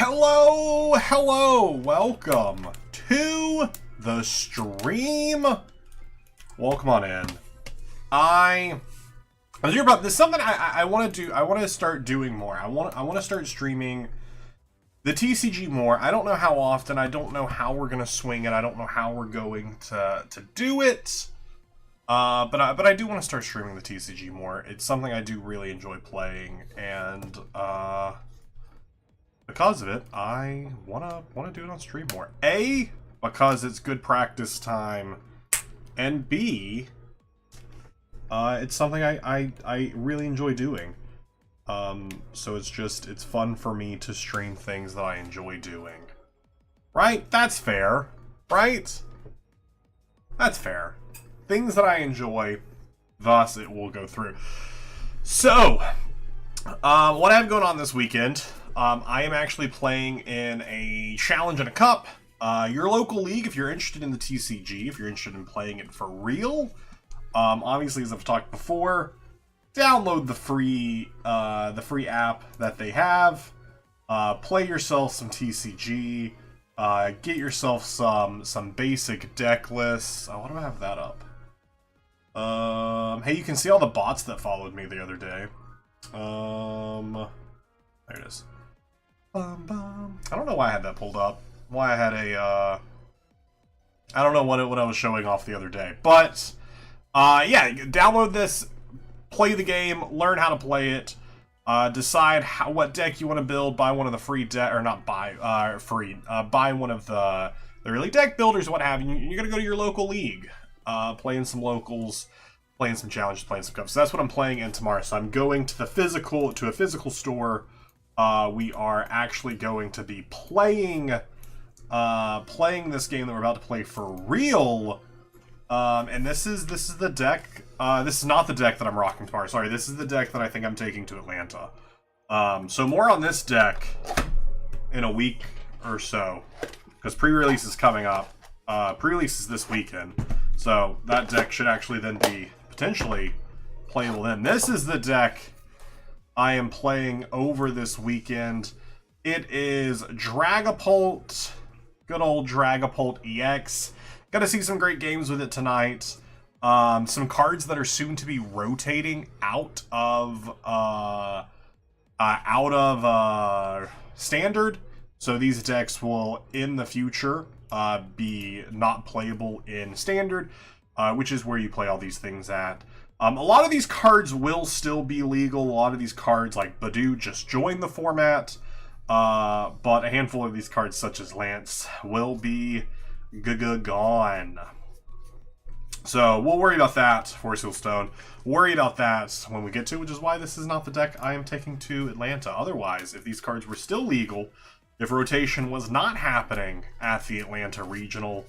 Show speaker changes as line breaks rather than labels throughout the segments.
Hello, welcome to the stream. Welcome on in. I was here about this. Something I want to do. I want to start doing more. I want to start streaming the TCG more. I don't know how often. I don't know how we're gonna swing it. I don't know how we're going to do it. But I do want to start streaming the TCG more. It's something I do really enjoy playing, and because of it, I wanna do it on stream more. A, because it's good practice time, and B, it's something I really enjoy doing. So it's fun for me to stream things that I enjoy doing. Right? That's fair. Right? That's fair. Things that I enjoy, thus it will go through. So, what I have going on this weekend, I am actually playing in a challenge and a cup. Your local league, if you're interested in the TCG, if you're interested in playing it for real, obviously, as I've talked before, download the free app that they have. Play yourself some TCG. Get yourself some basic deck lists. Why do I have that up? Hey, you can see all the bots that followed me the other day. There it is. I don't know why I had that pulled up. Why I had a, I don't know what I was showing off the other day. But, yeah, download this, play the game, learn how to play it, decide what deck you want to build, buy one of the free or not buy, buy one of the early deck builders, what have you. You're going to go to your local league, playing some locals, playing some challenges, playing some cups. So that's what I'm playing in tomorrow. So I'm going to a physical store. We are actually going to be playing this game that we're about to play for real. And this is the deck. This is not the deck that I'm rocking tomorrow. Sorry, this is the deck that I think I'm taking to Atlanta. So more on this deck in a week or so, because pre-release is coming up. Pre-release is this weekend, so that deck should actually then be potentially playable then. This is the deck I am playing over this weekend. It is Dragapult, good old Dragapult EX. Gonna see some great games with it tonight. Some cards that are soon to be rotating out of Standard. So these decks will, in the future, be not playable in Standard, which is where you play all these things at. A lot of these cards will still be legal. A lot of these cards, like Badu, just joined the format. But a handful of these cards, such as Lance, will be gone. So we'll worry about that for Sealstone. Worry about that when we get to it, which is why this is not the deck I am taking to Atlanta. Otherwise, if these cards were still legal, if rotation was not happening at the Atlanta Regional,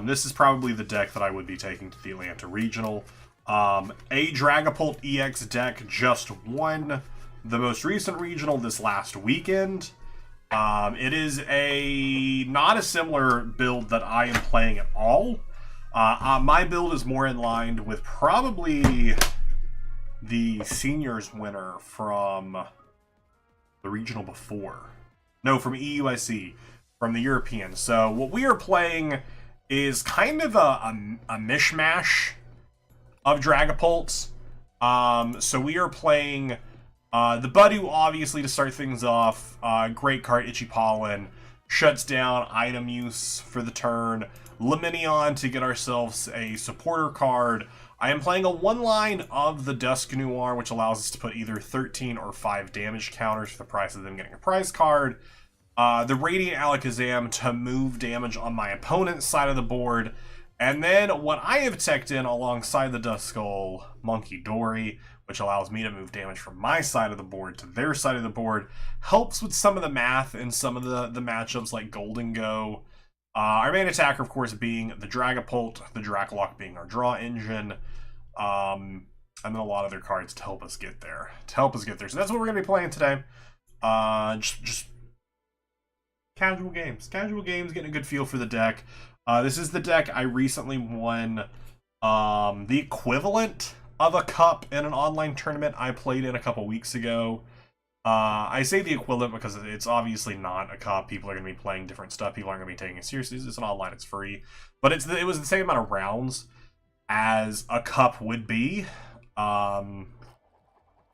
this is probably the deck that I would be taking to the Atlanta Regional. A Dragapult EX deck just won the most recent regional this last weekend. It is not a similar build that I am playing at all. My build is more in line with probably the seniors winner from the regional before. No, from EUIC, from the European. So what we are playing is kind of a mishmash of Dragapults. So we are playing the Badu, obviously, to start things off. Great card, Itchy Pollen. Shuts down item use for the turn. Leminion to get ourselves a supporter card. I am playing a one-line of the Dusk Noir, which allows us to put either 13 or 5 damage counters for the price of them getting a prize card. The Radiant Alakazam to move damage on my opponent's side of the board. And then what I have teched in alongside the Duskull, Monkey Dory, which allows me to move damage from my side of the board to their side of the board, helps with some of the math and some of the matchups like Golden Go. Our main attacker, of course, being the Dragapult, the Dracloak being our draw engine, and then a lot of their cards to help us get there. So that's what we're going to be playing today. Just casual games, getting a good feel for the deck. This is the deck I recently won the equivalent of a cup in an online tournament I played in a couple weeks ago. I say the equivalent because it's obviously not a cup. People are going to be playing different stuff. People aren't going to be taking it seriously. It's an online. It's free. But it was the same amount of rounds as a cup would be,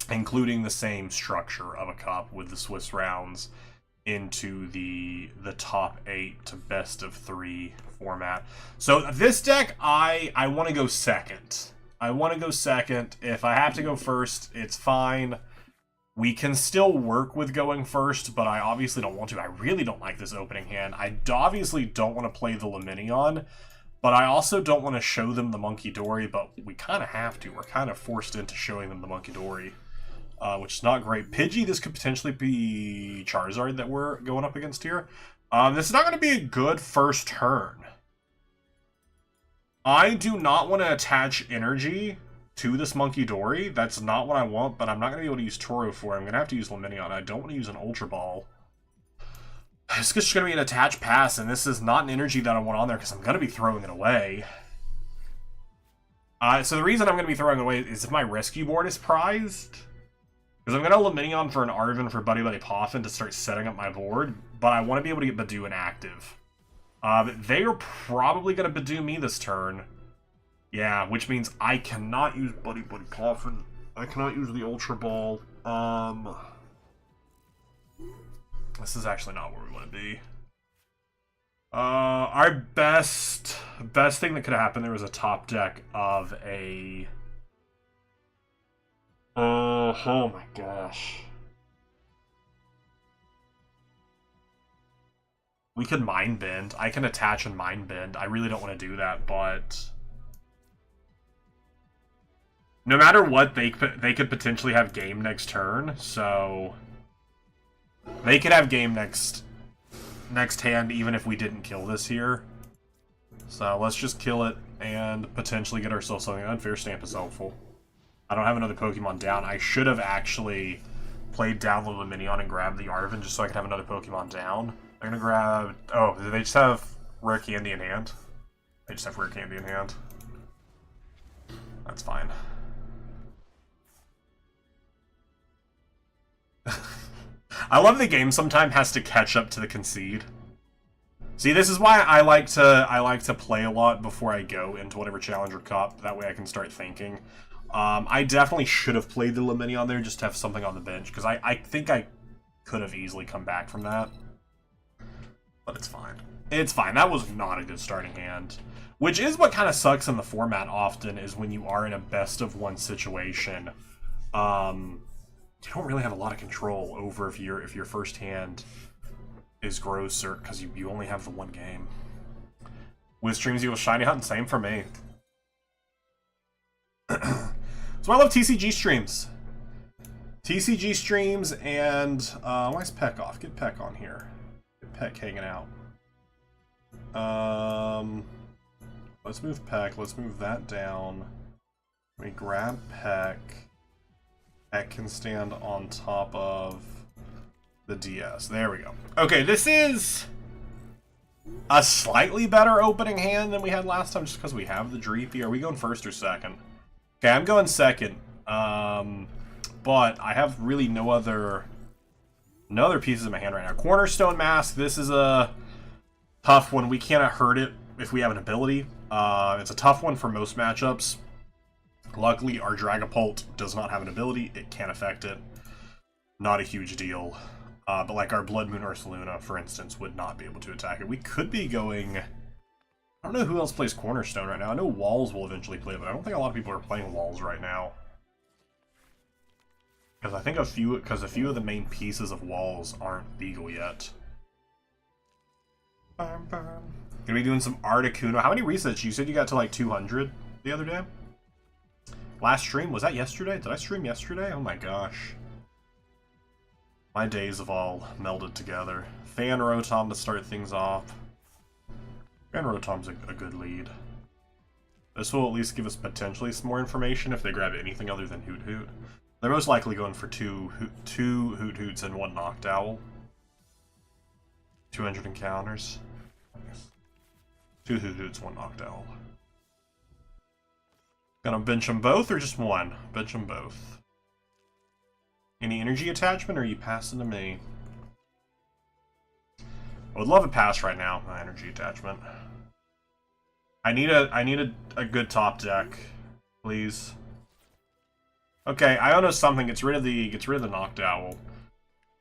including the same structure of a cup with the Swiss rounds into the top 8 to best of 3 format. So this deck, I want to go second. I want to go second. If I have to go first, it's fine. We can still work with going first, but I obviously don't want to. I really don't like this opening hand. I obviously don't want to play the Luminion, but I also don't want to show them the Monkey Dory, but we kind of have to. We're kind of forced into showing them the Monkey Dory, which is not great. Pidgey, this could potentially be Charizard that we're going up against here. This is not going to be a good first turn. I do not want to attach energy to this Monkey Dory. That's not what I want, but I'm not going to be able to use Toro for it. I'm going to have to use Luminion. I don't want to use an Ultra Ball. It's just going to be an attached pass, and this is not an energy that I want on there because I'm going to be throwing it away. So the reason I'm going to be throwing it away is if my rescue board is prized. Because I'm going to Luminion for an Arven for Buddy Buddy Poffin to start setting up my board, but I want to be able to get Badoo inactive. They are probably going to Badoo me this turn. Yeah, which means I cannot use Buddy Buddy Poffin. I cannot use the Ultra Ball. This is actually not where we want to be. Our best thing that could happen there was a top deck of a... oh my gosh. We could Mind Bend. I can attach and Mind Bend. I really don't want to do that, but... no matter what, they could potentially have game next turn, so... they could have game next hand, even if we didn't kill this here. So let's just kill it and potentially get ourselves something. Unfair Stamp is helpful. I don't have another Pokemon down. I should have actually played down the Luminion and grabbed the Arven just so I could have another Pokemon down. I'm gonna grab... oh, do they just have Rare Candy in hand? They just have Rare Candy in hand. That's fine. I love the game sometimes has to catch up to the concede. See, this is why I like to play a lot before I go into whatever Challenger Cup. That way I can start thinking. I definitely should have played the Luminion there just to have something on the bench, because I think I could have easily come back from that. But it's fine. It's fine. That was not a good starting hand. Which is what kind of sucks in the format often, is when you are in a best-of-1 situation. You don't really have a lot of control over if your first hand is grosser, because you only have the one game. With streams you will shiny hunt, same for me. So I love TCG streams. TCG streams and why is Peck off? Get Peck on here. Get Peck hanging out. Let's move Peck. Let's move that down. We grab Peck. Peck can stand on top of the DS. There we go. Okay, this is a slightly better opening hand than we had last time just because we have the Dreepy. Are we going first or second? Okay, I'm going second. But I have really no other pieces in my hand right now. Cornerstone Mask, this is a tough one. We cannot hurt it if we have an ability. It's a tough one for most matchups. Luckily, our Dragapult does not have an ability. It can't affect it. Not a huge deal. But like our Blood Moon Ursaluna, for instance, would not be able to attack it. We could be going... I don't know who else plays Cornerstone right now. I know Walls will eventually play it, but I don't think a lot of people are playing Walls right now. Because I think a few of the main pieces of Walls aren't legal yet. Gonna be doing some Articuno. How many resets? You said you got to like 200 the other day? Last stream? Was that yesterday? Did I stream yesterday? Oh my gosh. My days have all melded together. Fan Rotom to start things off. Fan Rotom's a good lead. This will at least give us potentially some more information if they grab anything other than Hoot Hoot. They're most likely going for two Hoot Hoots and one Noctowl. 200 encounters. 2 Hoot Hoots, 1 Noctowl. Gonna bench them both or just one? Bench them both. Any energy attachment, or are you passing to me? I would love a pass right now. My energy attachment. I need a good top deck, please. Okay, Iono's something. Gets rid of the Knocked Owl.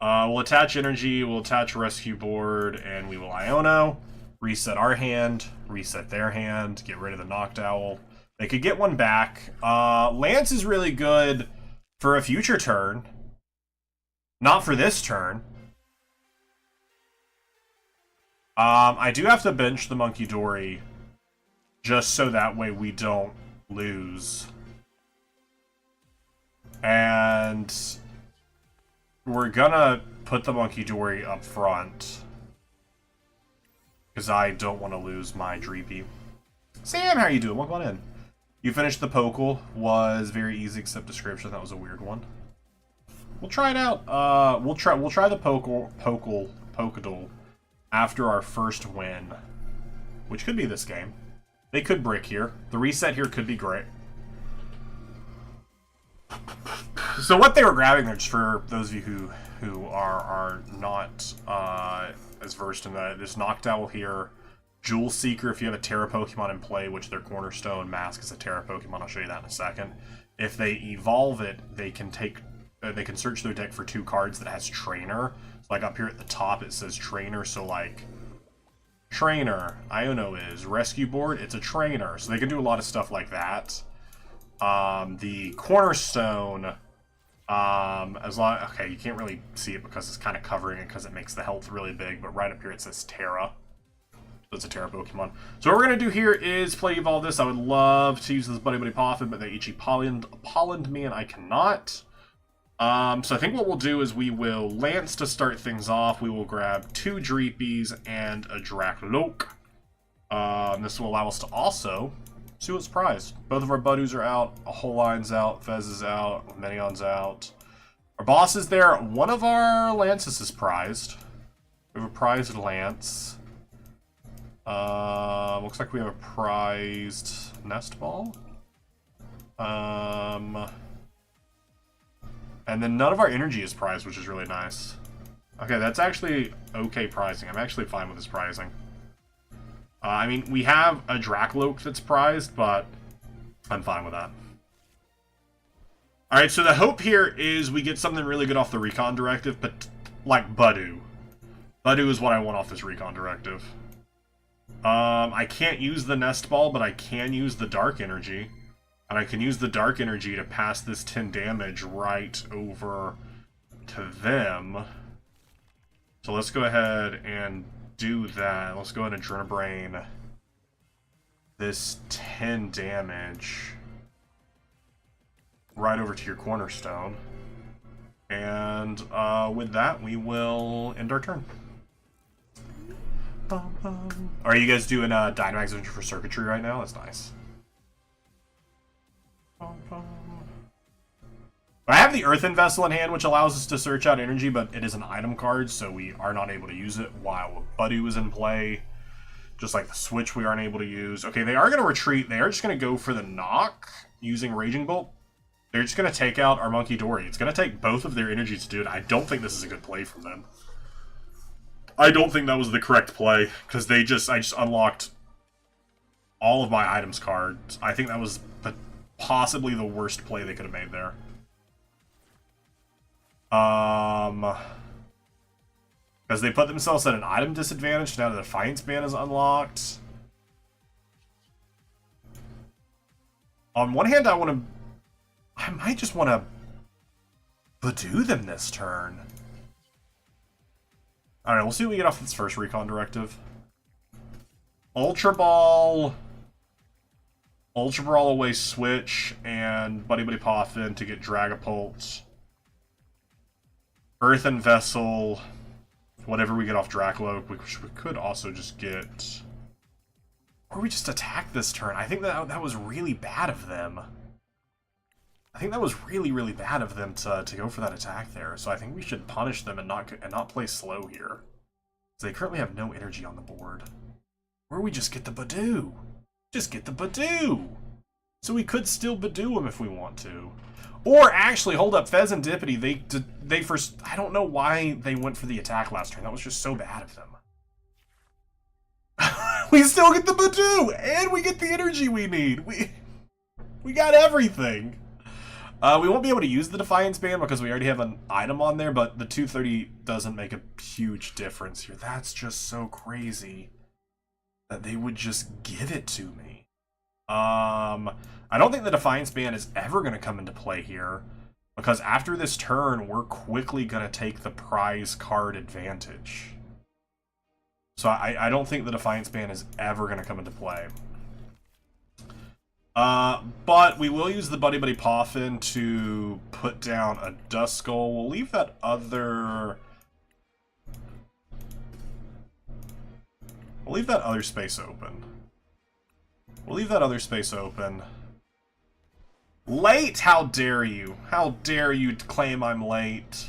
We'll attach energy. We'll attach rescue board, and we will Iono. Reset our hand. Reset their hand. Get rid of the Knocked Owl. They could get one back. Lance is really good for a future turn. Not for this turn. I do have to bench the Monkey Dory, just so that way we don't lose. And we're gonna put the Monkey Dory up front, because I don't want to lose my Dreepy. Sam, how are you doing? Welcome on in. You finished the Pokal. Was very easy except description. That was a weird one. We'll try it out. We'll try the Pokadol after our first win, which could be this game. They could brick here. The reset here could be great. So what they were grabbing there, just for those of you who are not as versed in that, this Knocked Owl here, Jewel Seeker if you have a Terra Pokemon in play, which their cornerstone mask is a Terra Pokemon. I'll show you that in a second. If they evolve it, they can search their deck for 2 cards that has Trainer. So like up here at the top it says Trainer, so like Trainer, Iono is Rescue Board, it's a Trainer. So they can do a lot of stuff like that. The cornerstone, okay, you can't really see it because it's kind of covering it because it makes the health really big, but right up here it says Terra. So it's a Terra Pokemon. So what we're going to do here is play Evolve this. I would love to use this Buddy Poffin, but they each pollened me and I cannot. So I think what we'll do is we will Lance to start things off. We will grab 2 Dreepies and a Dracloak. This will allow us to also see what's prized. Both of our Budoos are out, a whole line's out, Fez is out, Menion's out. Our boss is there. One of our Lances is prized. We have a prized Lance. Looks like we have a prized Nest Ball. And then none of our energy is prized, which is really nice. Okay, that's actually okay pricing. I'm actually fine with this pricing. I mean, we have a Dracloak that's prized, but I'm fine with that. Alright, so the hope here is we get something really good off the Recon Directive, but like Budoo. Budoo is what I want off this Recon Directive. I can't use the Nest Ball, but I can use the Dark Energy. And I can use the Dark Energy to pass this 10 damage right over to them. So let's go ahead and do that. Let's go ahead and Adrenabrain this 10 damage right over to your cornerstone. And with that, we will end our turn. Are you guys doing Dynamax Adventure for Circuitry right now? That's nice. I have the Earthen Vessel in hand, which allows us to search out energy, but it is an item card, so we are not able to use it while Buddy was in play. Just like the Switch we aren't able to use. Okay, they are going to retreat. They are just going to go for the knock using Raging Bolt. They're just going to take out our Monkey Dory. It's going to take both of their energies to do it. I don't think this is a good play from them. I don't think that was the correct play, because I just unlocked all of my items cards. I think that was possibly the worst play they could have made there. Because they put themselves at an item disadvantage now that the Defiance ban is unlocked. On one hand, I might just want to Badoo them this turn. Alright, we'll see what we get off this first Recon Directive. Ultra Ball away Switch, and Buddy Poffin to get Dragapult. Earthen Vessel, whatever we get off Dracloak, which we could also just get... Or we just attack this turn. I think that was really bad of them. I think that was really, really bad of them to go for that attack there. So I think we should punish them and not play slow here. So they currently have no energy on the board. Or we just get the Badoo. Just get the Badoo. So we could still Badoo him if we want to. Or actually, hold up, Pheasantipity, they first... I don't know why they went for the attack last turn. That was just so bad of them. We still get the Badoo! And we get the energy we need! We got everything! We won't be able to use the Defiance Band because we already have an item on there, but the 230 doesn't make a huge difference here. That's just so crazy that they would just give it to me. I don't think the Defiance Band is ever going to come into play here, because after this turn, we're quickly going to take the prize card advantage. So I don't think the Defiance Band is ever going to come into play. But we will use the Buddy Buddy Poffin to put down a Duskull. We'll leave that other... We'll leave that other space open. We'll leave that other space open. Late! How dare you? How dare you claim I'm late?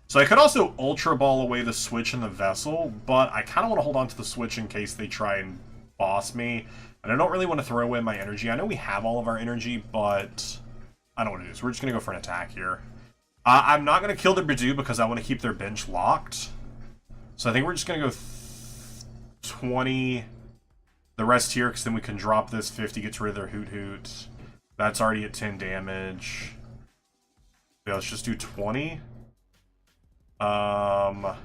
So I could also Ultra Ball away the Switch and the Vessel, but I kind of want to hold on to the Switch in case they try and boss me. And I don't really want to throw away my energy. I know we have all of our energy, but I don't want to do this. We're just going to go for an attack here. I'm not going to kill their Badoo because I want to keep their bench locked. So I think we're just going to go 20... The rest here, because then we can drop this 50, gets rid of their Hoot Hoot. That's already at 10 damage. Yeah, let's just do 20. And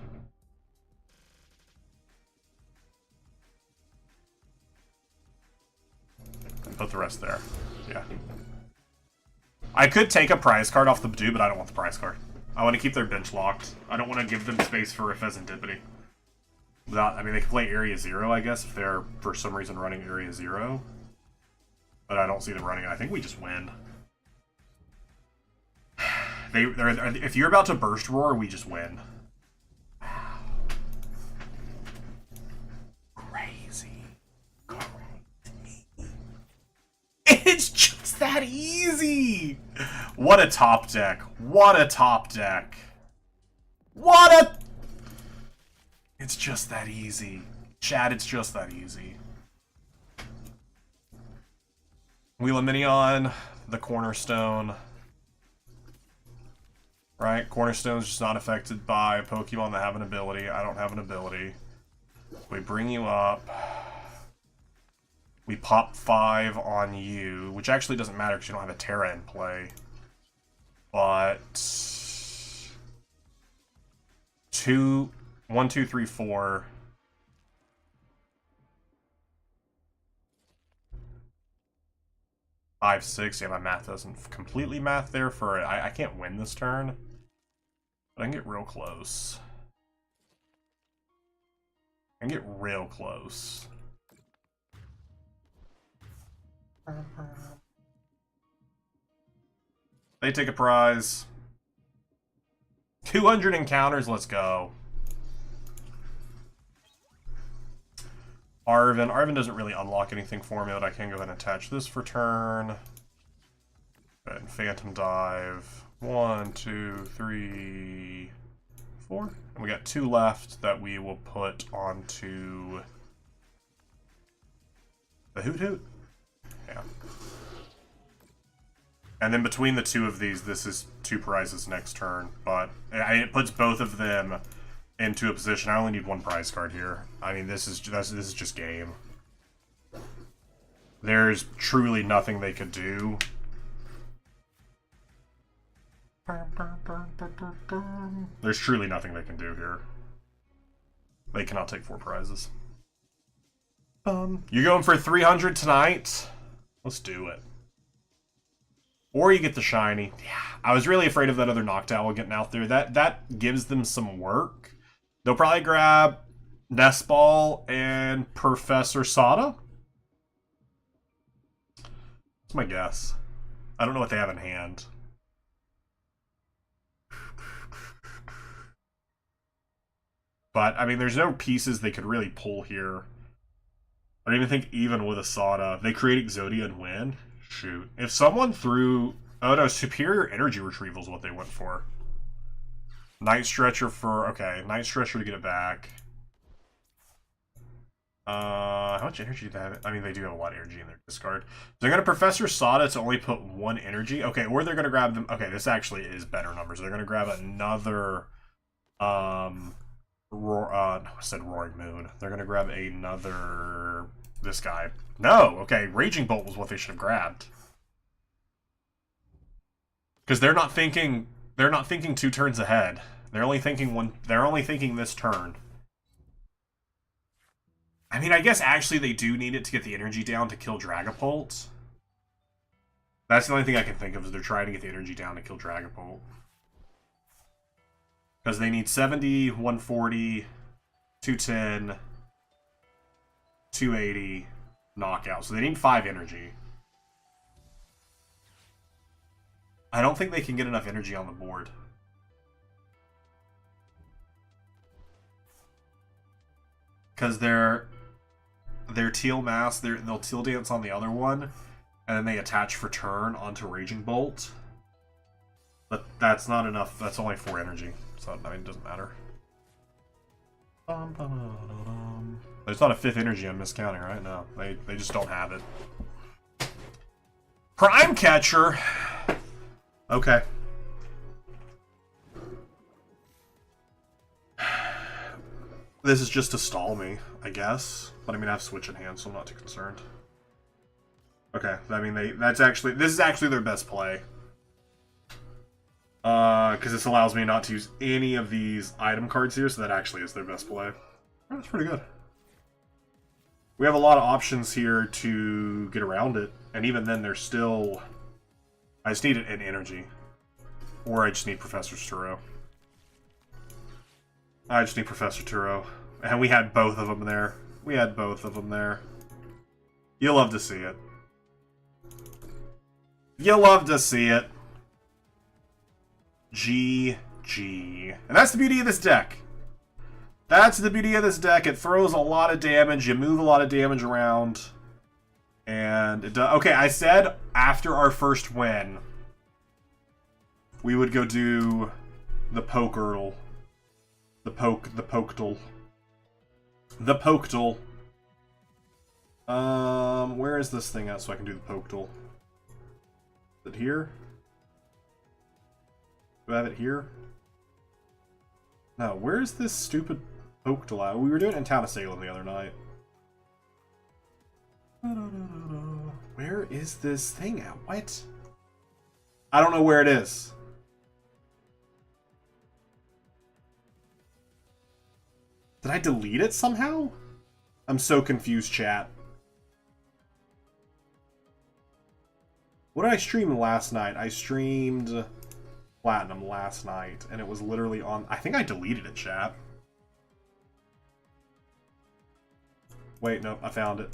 put the rest there. Yeah. I could take a prize card off the Badoo, but I don't want the prize card. I want to keep their bench locked. I don't want to give them space for a Pheasantipity. Without, I mean, they can play Area 0, I guess, if they're, for some reason, running Area 0. But I don't see them running it. I think we just win. If you're about to Burst Roar, we just win. Wow. Crazy. Crazy. It's just that easy! What a top deck. What a top deck. What a... It's just that easy. Chat, it's just that easy. Wheel of Minion, the Cornerstone. Right? Cornerstone's just not affected by Pokemon that have an ability. I don't have an ability. We bring you up. We pop 5 on you, which actually doesn't matter because you don't have a Terra in play. But... 1, 2, 3, 4. Five, 6. Yeah, my math doesn't completely math there for it. I can't win this turn, but I can get real close. I can get real close. They take a prize. 200 encounters, let's go. Arven. Arven doesn't really unlock anything for me, but I can go ahead and attach this for turn. Go ahead and Phantom Dive. 1, 2, 3, 4. And we got 2 left that we will put onto the Hoot Hoot. Yeah. And then between the 2 of these, this is 2 prizes next turn. But it puts both of them into a position. I only need 1 prize card here. I mean, this is just game. There's truly nothing they could do. There's truly nothing they can do here. They cannot take 4 prizes. You going for 300 tonight? Let's do it. Or you get the shiny. Yeah, I was really afraid of that other Noctowl getting out there. That gives them some work. They'll probably grab Nest Ball and Professor Sada. That's my guess. I don't know what they have in hand. But, I mean, there's no pieces they could really pull here. I don't even think even with a Sada. They create Exodia and win. Shoot. If someone threw... Oh no, Superior Energy Retrieval is what they went for. Night Stretcher for... Okay, Night Stretcher to get it back. How how much energy do they have? I mean, they do have a lot of energy in their discard. So they're going to Professor Sada to only put 1 energy. Okay, or they're going to grab them. Okay, this actually is better numbers. They're going to grab another... no, I said Roaring Moon. They're going to grab another... This guy. No! Okay, Raging Bolt was what they should have grabbed. Because they're not thinking 2 turns ahead. They're only thinking this turn. I mean, I guess actually they do need it to get the energy down to kill Dragapult. That's the only thing I can think of is they're trying to get the energy down to kill Dragapult. Because they need 70, 140, 210, 280, knockout. So they need 5 energy. I don't think they can get enough energy on the board. Because their Teal Mass, they'll Teal Dance on the other one, and then they attach for turn onto Raging Bolt. But that's not enough. That's only 4 energy, so I mean, it doesn't matter. There's not a 5th energy I'm miscounting, right? No, they just don't have it. Prime Catcher. Okay. This is just to stall me, I guess. But I mean, I have Switch in hand, so I'm not too concerned. Okay, I mean, this is actually their best play. Because this allows me not to use any of these item cards here, so that actually is their best play. That's pretty good. We have a lot of options here to get around it, and even then, there's still... I just need an energy. Or I just need Professor Turo. I just need Professor Turo. And we had both of them there. We had both of them there. You'll love to see it. You'll love to see it. GG. And that's the beauty of this deck. That's the beauty of this deck. It throws a lot of damage. You move a lot of damage around. And it does. Okay, I said after our first win, we would go do the Pokertle. The Poketle. Where is this thing at so I can do the Poketle? Is it here? Do I have it here? No, where's this stupid Poketle at? We were doing it in Town of Salem the other night. Where is this thing at? What? I don't know where it is. Did I delete it somehow? I'm so confused, chat. What did I stream last night? I streamed Platinum last night, and it was literally on... I think I deleted it, chat. Wait, nope, I found it.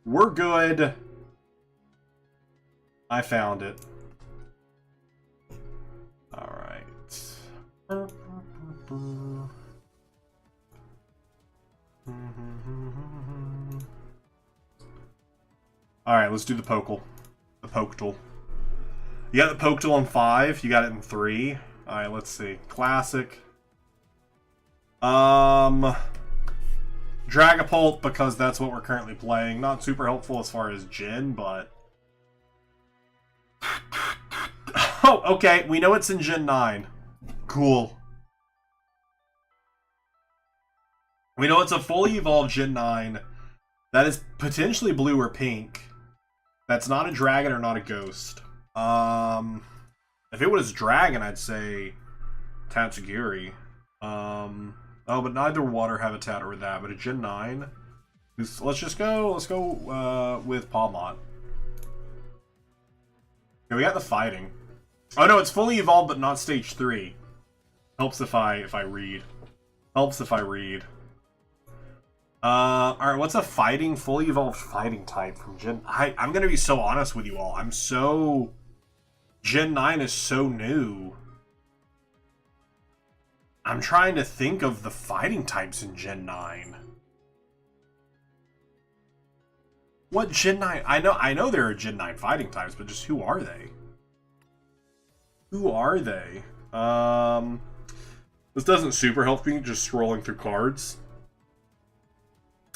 We're good. I found it. Alright. Alright, let's do the Poketle. The Poketle. You got the Poketle in 5. You got it in 3. Alright, let's see. Classic. Dragapult, because that's what we're currently playing. Not super helpful as far as Gen, but... Oh, okay. We know it's in Gen 9. Cool. We know it's a fully evolved Gen 9 that is potentially blue or pink. That's not a dragon or not a ghost. If it was dragon, I'd say Tatsugiri. Oh, but neither water habitat or that, but a Gen 9. Let's go with Palmont. Okay, we got the fighting. Oh no, it's fully evolved but not stage 3. Helps if I read. Helps if I read. Alright, what's a fully evolved fighting type from Gen... I'm gonna be so honest with you all. Gen 9 is so new. I'm trying to think of the fighting types in Gen 9. What Gen 9? I know there are Gen 9 fighting types, but just who are they? Who are they? This doesn't super help me just scrolling through cards.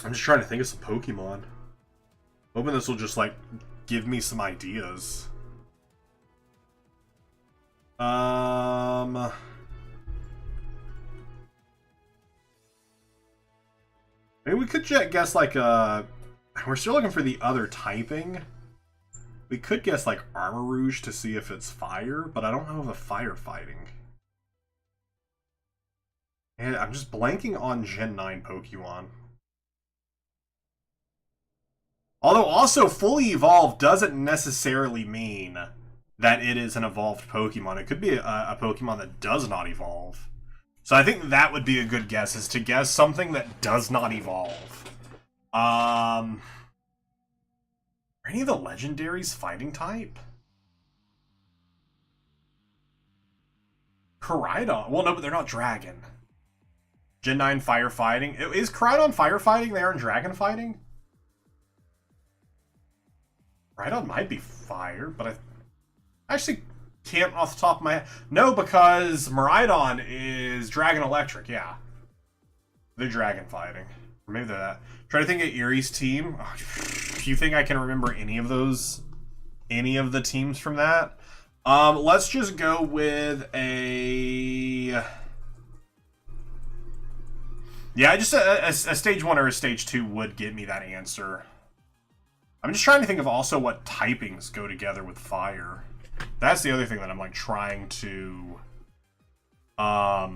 I'm just trying to think of some Pokemon. Hoping this will just, like, give me some ideas. Maybe we could guess, like, we're still looking for the other typing. We could guess, like, Armor Rouge to see if it's fire, but I don't know the firefighting. And I'm just blanking on Gen 9 Pokemon. Although also fully evolved doesn't necessarily mean that it is an evolved Pokemon. It could be a Pokemon that does not evolve. So I think that would be a good guess, is to guess something that does not evolve. Are any of the legendaries fighting type? Koraidon. Well, no, but they're not dragon. Gen 9 firefighting. Is Koraidon firefighting? They aren't dragon fighting? Koraidon might be fire, but I actually can't off the top of my head. No, because Miraidon is dragon electric, yeah. They're dragon fighting. Or maybe they're that. Try to think of Erie's team. Do you think I can remember any of those? Any of the teams from that? Let's just go with a... Yeah, just a stage 1 or a stage 2 would get me that answer. I'm just trying to think of also what typings go together with fire. That's the other thing that I'm, like, trying to... that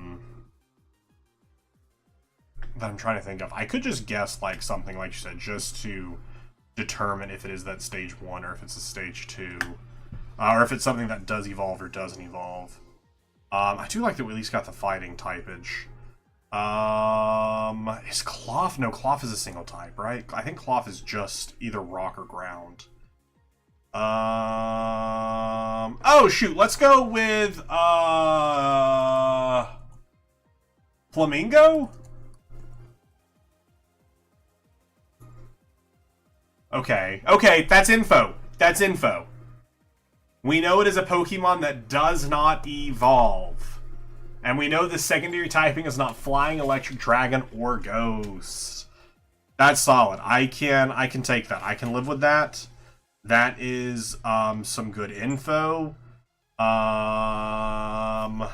I'm trying to think of. I could just guess, like, something, like you said, just to determine if it is that stage 1 or if it's a stage 2. Or if it's something that does evolve or doesn't evolve. I do like that we at least got the fighting typage. Is Cloth? No, Cloth is a single type, right? I think Cloth is just either rock or ground. Oh shoot, let's go with Flamingo? Okay, that's info. That's info. We know it is a Pokemon that does not evolve. And we know the secondary typing is not Flying, Electric, Dragon, or Ghost. That's solid. I can take that. I can live with that. That is some good info. I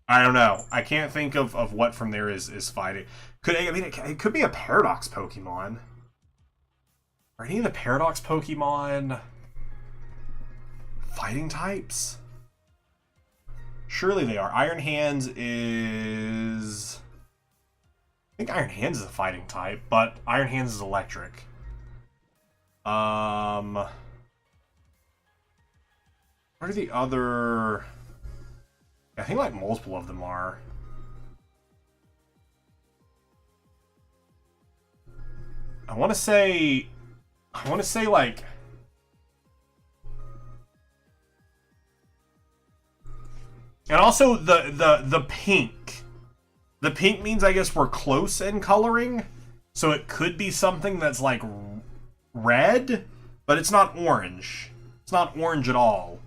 don't know. I can't think of what from there is fighting. It could be a Paradox Pokemon. Are any of the Paradox Pokemon fighting types? Surely they are. Iron Hands is... I think Iron Hands is a fighting type, but Iron Hands is electric. What are the other... I think, like, multiple of them are. I want to say, like... And also the pink. The pink means, I guess, we're close in coloring. So it could be something that's like red, but it's not orange. It's not orange at all.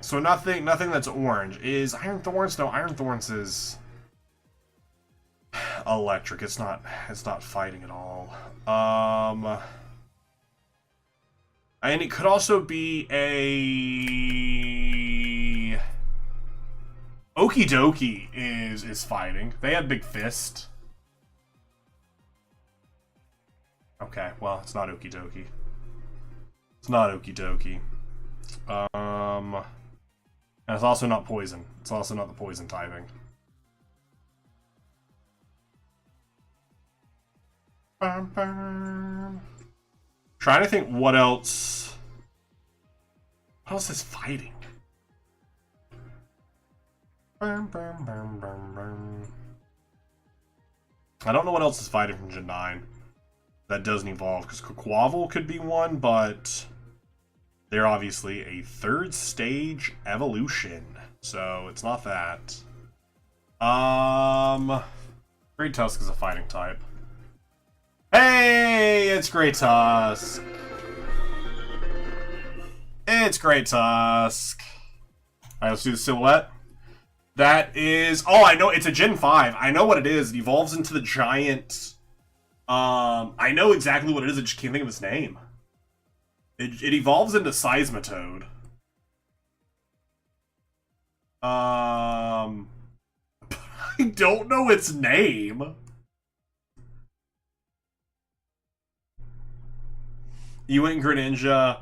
So nothing that's orange. Is Iron Thorns? No, Iron Thorns is electric. It's not fighting at all. And it could also be a... Okie Dokie is fighting. They have Big Fist. Okay, well, it's not Okie Dokie. It's not Okie Dokie. And it's also not poison. It's also not the poison typing. Trying to think what else. What else is fighting? I don't know what else is fighting from Gen 9 that doesn't evolve, because Quaquaval could be one, but they're obviously a third stage evolution, so it's not that. Great Tusk is a fighting type. Hey, it's Great Tusk. It's Great Tusk. Alright, let's do the silhouette. That is... Oh, I know. It's a Gen 5. I know what it is. It evolves into the giant... I know exactly what it is. I just can't think of its name. It evolves into Seismitoad. I don't know its name. You went Greninja,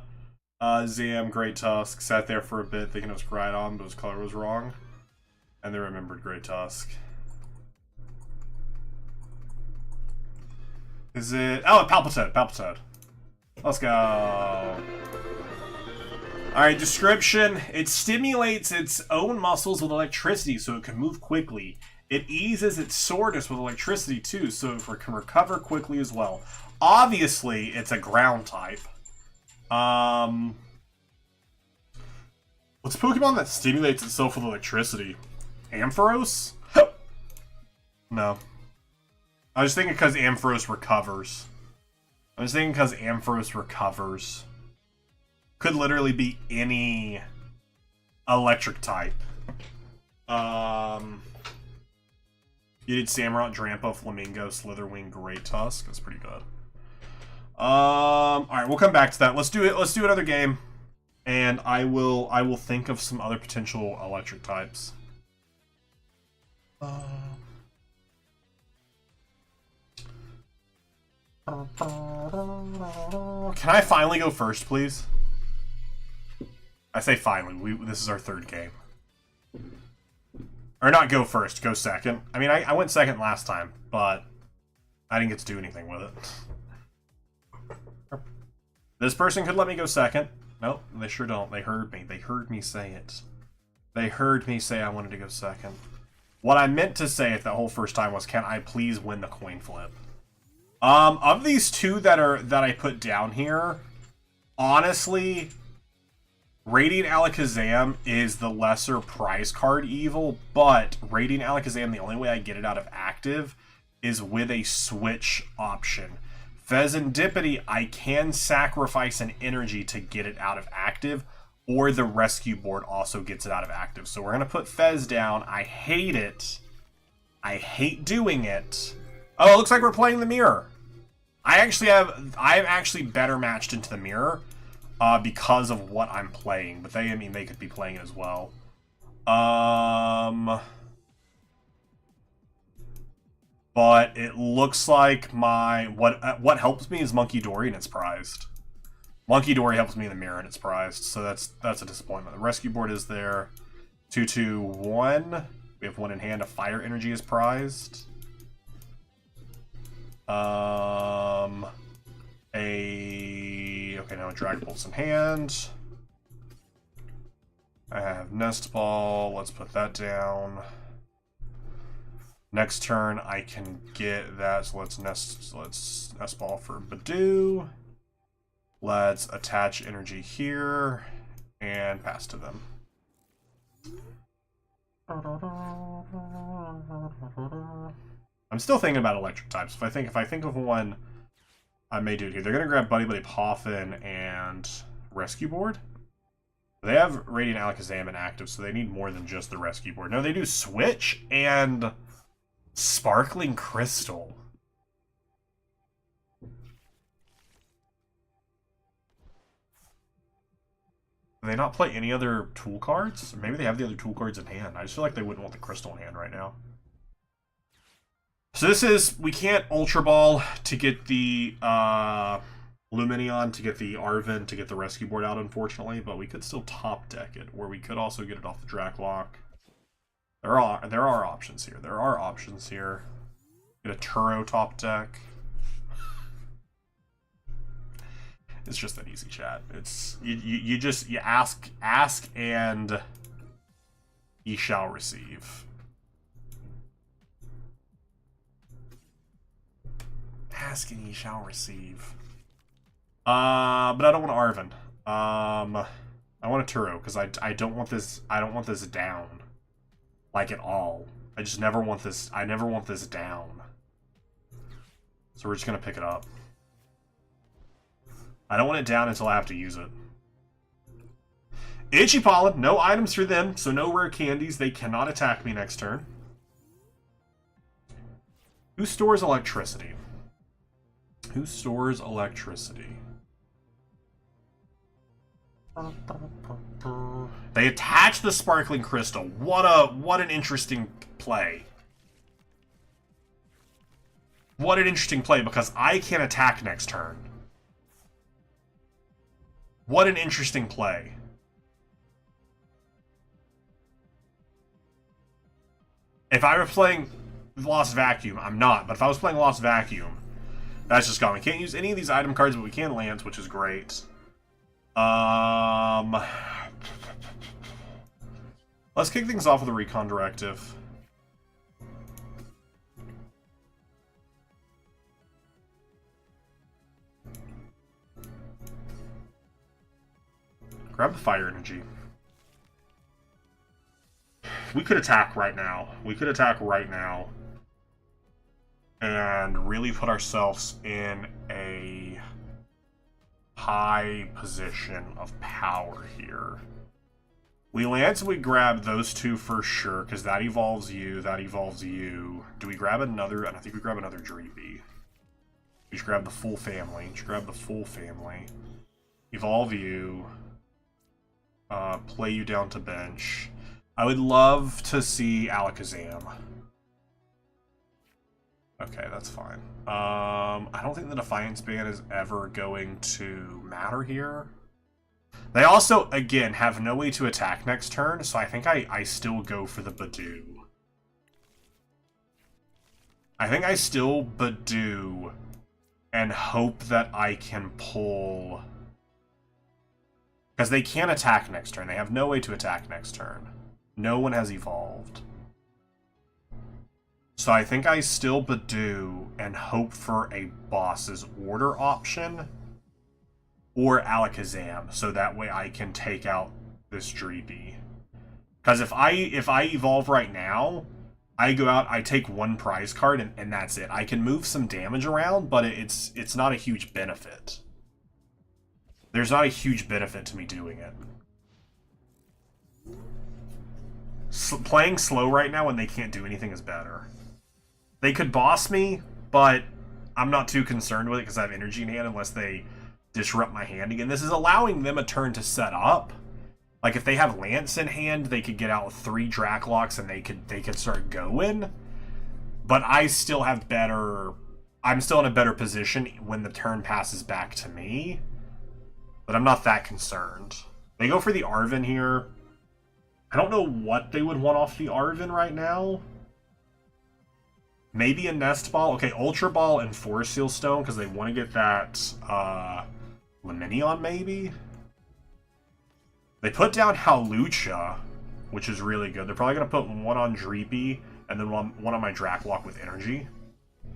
Zam, Great Tusk, sat there for a bit thinking it was Groudon, but his color was wrong. And they remembered Great Tusk. Is it... Oh, Palpitoad, Palpitoad. Let's go. Alright, description. It stimulates its own muscles with electricity so it can move quickly. It eases its soreness with electricity too, so it can recover quickly as well. Obviously, it's a ground type. What's a Pokemon that stimulates itself with electricity? Ampharos? No. I was thinking because Ampharos recovers. Could literally be any electric type. You did Samurott, Drampa, Flamingo, Slitherwing, Great Tusk. That's pretty good. Alright, we'll come back to that. Let's do it. Let's do another game. And I will think of some other potential electric types. Can I finally go first, please? I say finally. This is our third game. Or not go first, go second. I mean, I went second last time, but I didn't get to do anything with it. This person could let me go second. Nope, they sure don't. They heard me. They heard me say it. They heard me say I wanted to go second. What I meant to say at the whole first time was, can I please win the coin flip? Of these two that I put down here, honestly, Radiant Alakazam is the lesser prize card evil, but Radiant Alakazam, the only way I get it out of active is with a switch option. Fezandipity, I can sacrifice an energy to get it out of active, or the rescue board also gets it out of active. So we're going to put Fez down. I hate it. I hate doing it. Oh, it looks like we're playing the mirror. I'm actually better matched into the mirror because of what I'm playing. But I mean, they could be playing it as well. But it looks like my... What helps me is Monkey Dory, and it's prized. Monkey Dory helps me in the mirror, and it's prized. So that's a disappointment. The rescue board is there. 2-2-1. We have one in hand. A fire energy is prized. Okay, now a Dragapult's in hand. I have Nest Ball. Let's put that down. Next turn, I can get that. So let's Nest Ball for Badoo. Let's attach energy here and pass to them. I'm still thinking about electric types. If I think of one, I may do it here. They're gonna grab Buddy Buddy Poffin and Rescue Board. They have Radiant Alakazam inactive, so they need more than just the Rescue Board. No, they do Switch and Sparkling Crystal. Do they not play any other tool cards? Or maybe they have the other tool cards in hand. I just feel like they wouldn't want the crystal in hand right now. So this is... We can't Ultra Ball to get the Lumineon, to get the Arven, to get the Rescue Board out, unfortunately. But we could still top deck it, or we could also get it off the Draclock. There are options here. There are options here. Get a Turo top deck. It's just an easy chat. It's you ask and ye shall receive. Ask and ye shall receive. But I don't want Arven. I want a Turo because I don't want this. I don't want this down, like at all. I just never want this. I never want this down. So we're just gonna pick it up. I don't want it down until I have to use it. Itchy Pollen, no items for them, so no rare candies. They cannot attack me next turn. Who stores electricity? Who stores electricity? They attach the Sparkling Crystal. What an interesting play. What an interesting play, because I can attack next turn. What an interesting play. If I were playing Lost Vacuum, I'm not, but if I was playing Lost Vacuum, that's just gone. We can't use any of these item cards, but we can lands, which is great. Let's kick things off with a Recon Directive. Grab the Fire Energy. We could attack right now. We could attack right now. And really put ourselves in a high position of power here. We land, so we grab those two for sure, because that evolves you, that evolves you. Do we grab another? I think we grab another Dreepy. We should grab the full family. We should grab the full family. Evolve you. Play you down to bench. I would love to see Alakazam. Okay, that's fine. I don't think the Defiance ban is ever going to matter here. They also, again, have no way to attack next turn, so I think I still go for the Badoo. I think I still Badoo and hope that I can pull... Because they can't attack next turn. They have no way to attack next turn. No one has evolved. So I think I still Badoo and hope for a boss's order option or Alakazam, so that way I can take out this Dreepy. Because if I evolve right now, I go out, I take one prize card, and that's it. I can move some damage around, but it's not a huge benefit. There's not a huge benefit to me doing it. Playing slow right now when they can't do anything is better. They could boss me, but I'm not too concerned with it because I have energy in hand unless they disrupt my hand again. This is allowing them a turn to set up. Like if they have Lance in hand, they could get out with 3 Draclocks and they could start going. But I still have better... I'm still in a better position when the turn passes back to me. But I'm not that concerned. They go for the Arven here. I don't know what they would want off the Arven right now. Maybe a Nest Ball. Okay, Ultra Ball and Forest Seal Stone because they want to get that Leminion maybe. They put down Hawlucha, which is really good. They're probably going to put one on Dreepy and then one on my Dracloak with energy.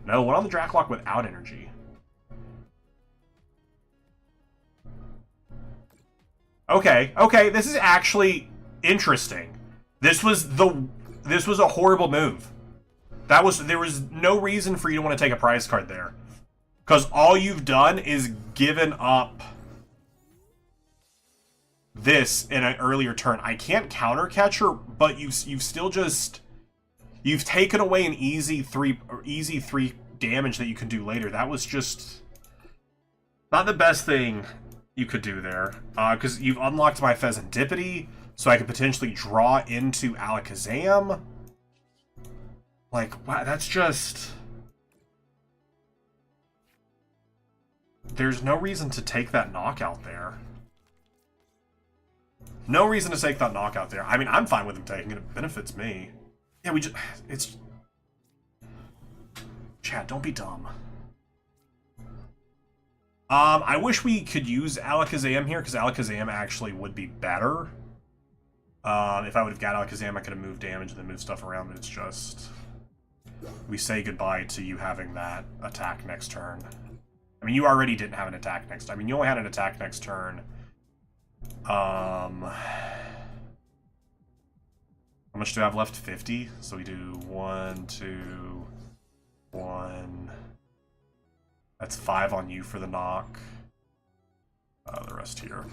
No, one on the Dracloak without energy. Okay, this is actually interesting. This was a horrible move. There was no reason for you to want to take a prize card there. Because all you've done is given up this in an earlier turn. I can't counter Catcher, but you've still just... You've taken away an easy 3 damage that you can do later. That was just not the best thing you could do there. Because you've unlocked my Pheasantipity, so I could potentially draw into Alakazam. Like, wow, that's just... There's no reason to take that knockout there. No reason to take that knockout there. I mean, I'm fine with him taking it. It benefits me. Yeah, we just... It's... Chat, don't be dumb. I wish we could use Alakazam here, because Alakazam actually would be better. If I would have got Alakazam, I could have moved damage and then moved stuff around, but it's just... We say goodbye to you having that attack next turn. I mean, you already didn't have an attack next... I mean, you only had an attack next turn. How much do I have left? 50? So we do 1, 2, 1... That's 5 on you for the knock. The rest here.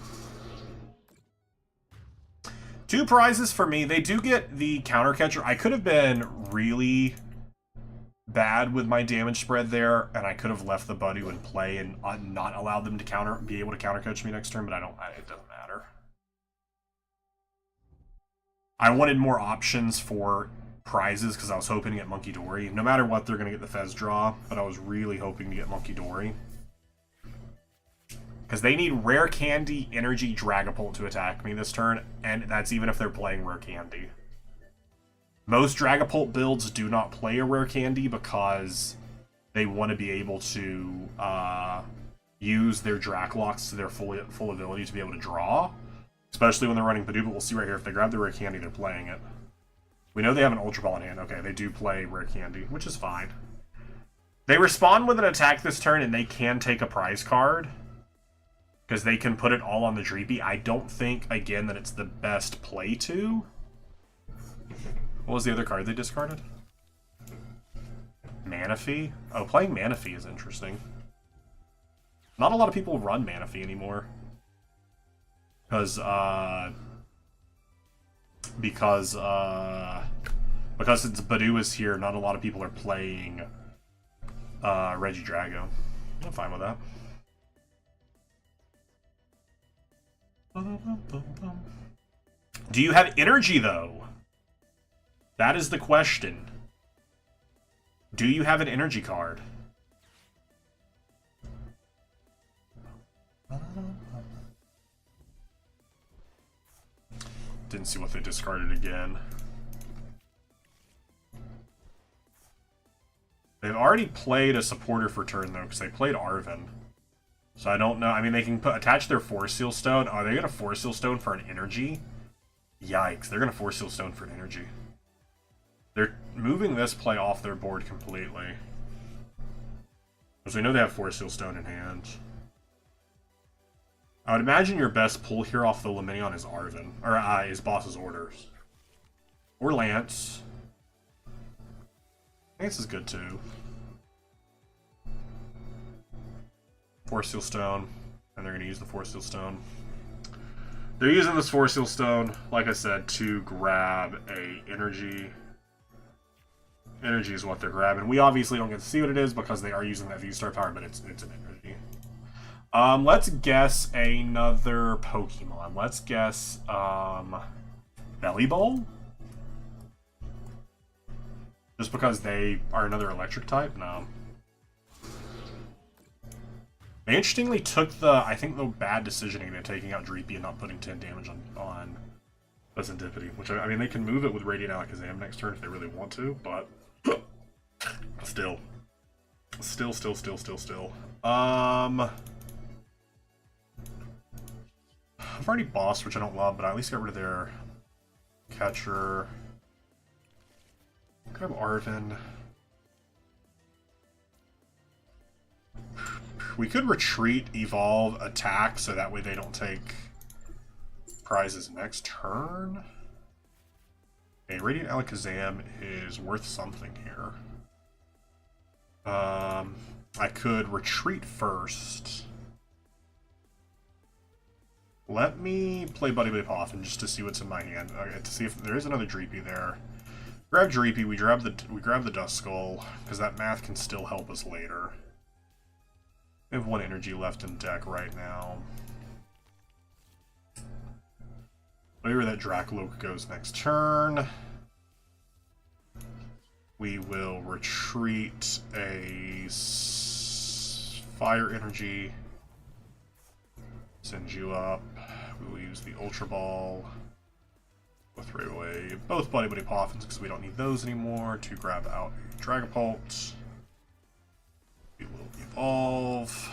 2 prizes for me. They do get the counter catcher. I could have been really bad with my damage spread there, and I could have left the Budu in play and not allowed them to be able to counter catch me next turn, but it doesn't matter. I wanted more options for prizes because I was hoping to get Monkey Dory. No matter what, they're going to get the Fez draw, but I was really hoping to get Monkey Dory. Because they need Rare Candy, Energy, Dragapult to attack me this turn, and that's even if they're playing Rare Candy. Most Dragapult builds do not play a Rare Candy because they want to be able to use their Draklocks to their full ability to be able to draw. Especially when they're running Budu, but we'll see right here, if they grab the Rare Candy, they're playing it. We know they have an Ultra Ball in hand. Okay, they do play Rare Candy, which is fine. They respond with an attack this turn, and they can take a prize card. Because they can put it all on the Dreepy. I don't think, again, that it's the best play to. What was the other card they discarded? Manaphy? Oh, playing Manaphy is interesting. Not a lot of people run Manaphy anymore. Because since Budu is here, not a lot of people are playing Regidrago. I'm fine with that. Do you have energy, though? That is the question. Do you have an energy card? Didn't see what they discarded again. They've already played a supporter for turn, though, because they played Arven. So I don't know. I mean, they can attach their Force Seal Stone. Are they going to Force Seal Stone for an energy? Yikes, they're going to Force Seal Stone for an energy. They're moving this play off their board completely. Because we know they have Force Seal Stone in hand. I would imagine your best pull here off the Luminion is Arven. Or is Boss's Orders. Or Lance. Lance is good too. Force Seal Stone. And they're going to use the Force Seal Stone. They're using this Force Seal Stone, like I said, to grab a energy. Energy is what they're grabbing. We obviously don't get to see what it is because they are using that V-Star power, but it's an energy. Let's guess another Pokemon. Let's guess Belly Bowl? Just because they are another electric type? No. They interestingly took I think the bad decisioning in taking out Dreepy and not putting 10 damage on Serendipity, which, I mean, they can move it with Radiant Alakazam next turn if they really want to, but still. I've already bossed, which I don't love, but I at least got rid of their catcher. Grab Arven. We could retreat, evolve, attack, so that way they don't take prizes next turn. Okay, Radiant Alakazam is worth something here. I could retreat first. Let me play Buddy Poffin just to see what's in my hand. Okay, to see if there is another Dreepy there. Grab Dreepy, we grab the Dust Skull, because that math can still help us later. We have 1 energy left in deck right now. Whatever that Dracloak goes next turn. We will retreat a Fire Energy. Send you up. We will use the Ultra Ball. We'll throw away both Buddy Poffins because we don't need those anymore to grab out a Dragapult. We will evolve.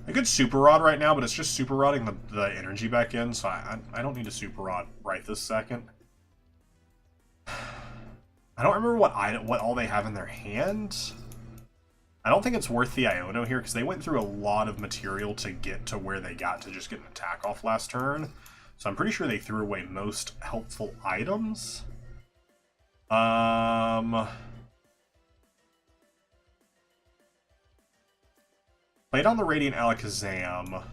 I could Super Rod right now, but it's just Super Rodding the energy back in, so I don't need a Super Rod right this second. I don't remember what all they have in their hand. I don't think it's worth the Iono here, because they went through a lot of material to get to where they got to just get an attack off last turn. So I'm pretty sure they threw away most helpful items. Played on the Radiant Alakazam.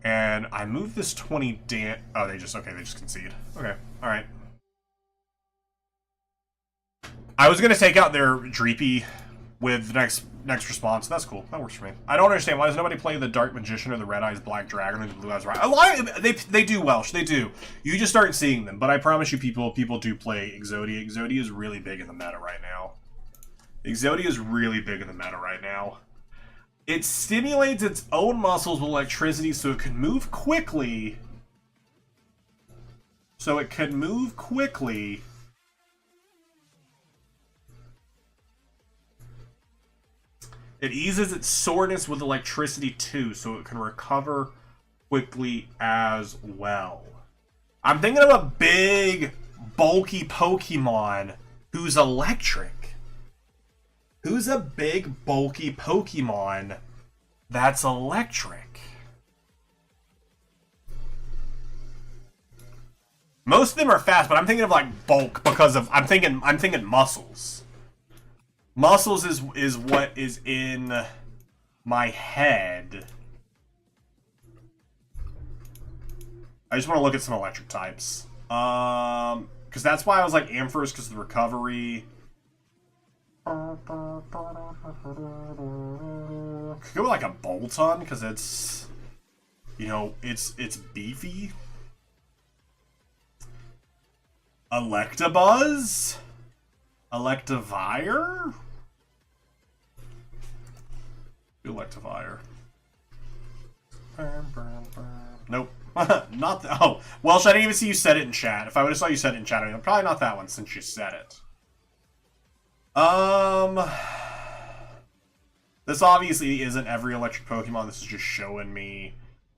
And I moved this 20 oh, they just concede. Okay, alright. I was gonna take out their Dreepy with the next response. That's cool. That works for me. I don't understand, why does nobody play the Dark Magician or the Red Eyes Black Dragon or the Blue Eyes Right? A lot of, they do, Welsh, they do. You just aren't seeing them, but I promise you people do play Exodia. Exodia is really big in the meta right now. Exodia is really big in the meta right now. It stimulates its own muscles with electricity so it can move quickly. It eases its soreness with electricity too, so it can recover quickly as well. I'm thinking of a big, bulky Pokemon who's electric. Who's a big, bulky Pokemon that's electric? Most of them are fast, but I'm thinking of like bulk because of I'm thinking muscles. Muscles is what is in my head. I just want to look at some electric types. Because that's why I was like Ampharos, because of the recovery. Could go with like a Bolton, because it's, you know, it's beefy. Electabuzz? Electivire? Electivire. Nope. Not the, oh, Welsh, I didn't even see you said it in chat. If I would have saw you said it in chat, I'd probably not that one since you said it. This obviously isn't every electric Pokemon. This is just showing me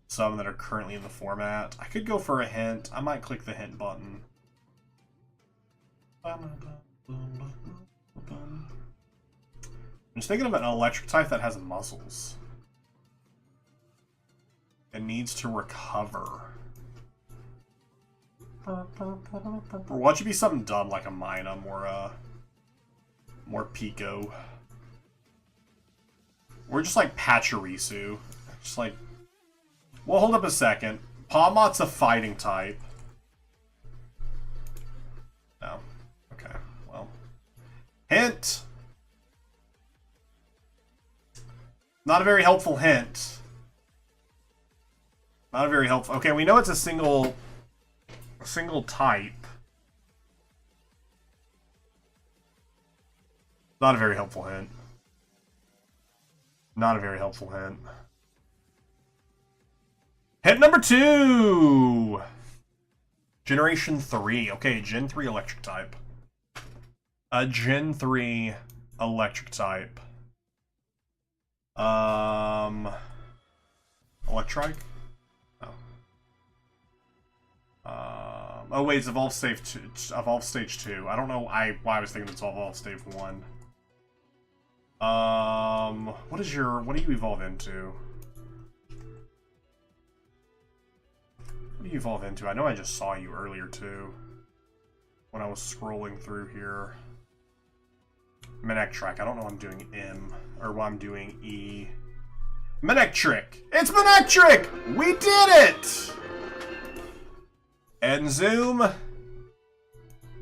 some that are currently in the format. I could go for a hint. I might click the hint button. I'm just thinking of an electric type that has muscles. It needs to recover. Or what should be something dumb like a Minun or a more Pico. Or just like Pachirisu. Just like, well, hold up a second. Pawmot's a fighting type. No. Okay, well. Hint! Not a very helpful hint. Not a very helpful. Okay, we know it's a single type. Not a very helpful hint. Not a very helpful hint. Hint number 2! Generation 3. Okay, Gen 3 electric type. A Gen 3 electric type. Electrike? No. Oh wait, it's Evolve Stage 2. Evolve Stage 2. I don't know why I was thinking it's Evolve Stage 1. What do you evolve into? What do you evolve into? I know I just saw you earlier too. When I was scrolling through here. Manectric. I don't know what I'm doing M. Or what I'm doing E. Manectric! It's Manectric! We did it! And Zoom.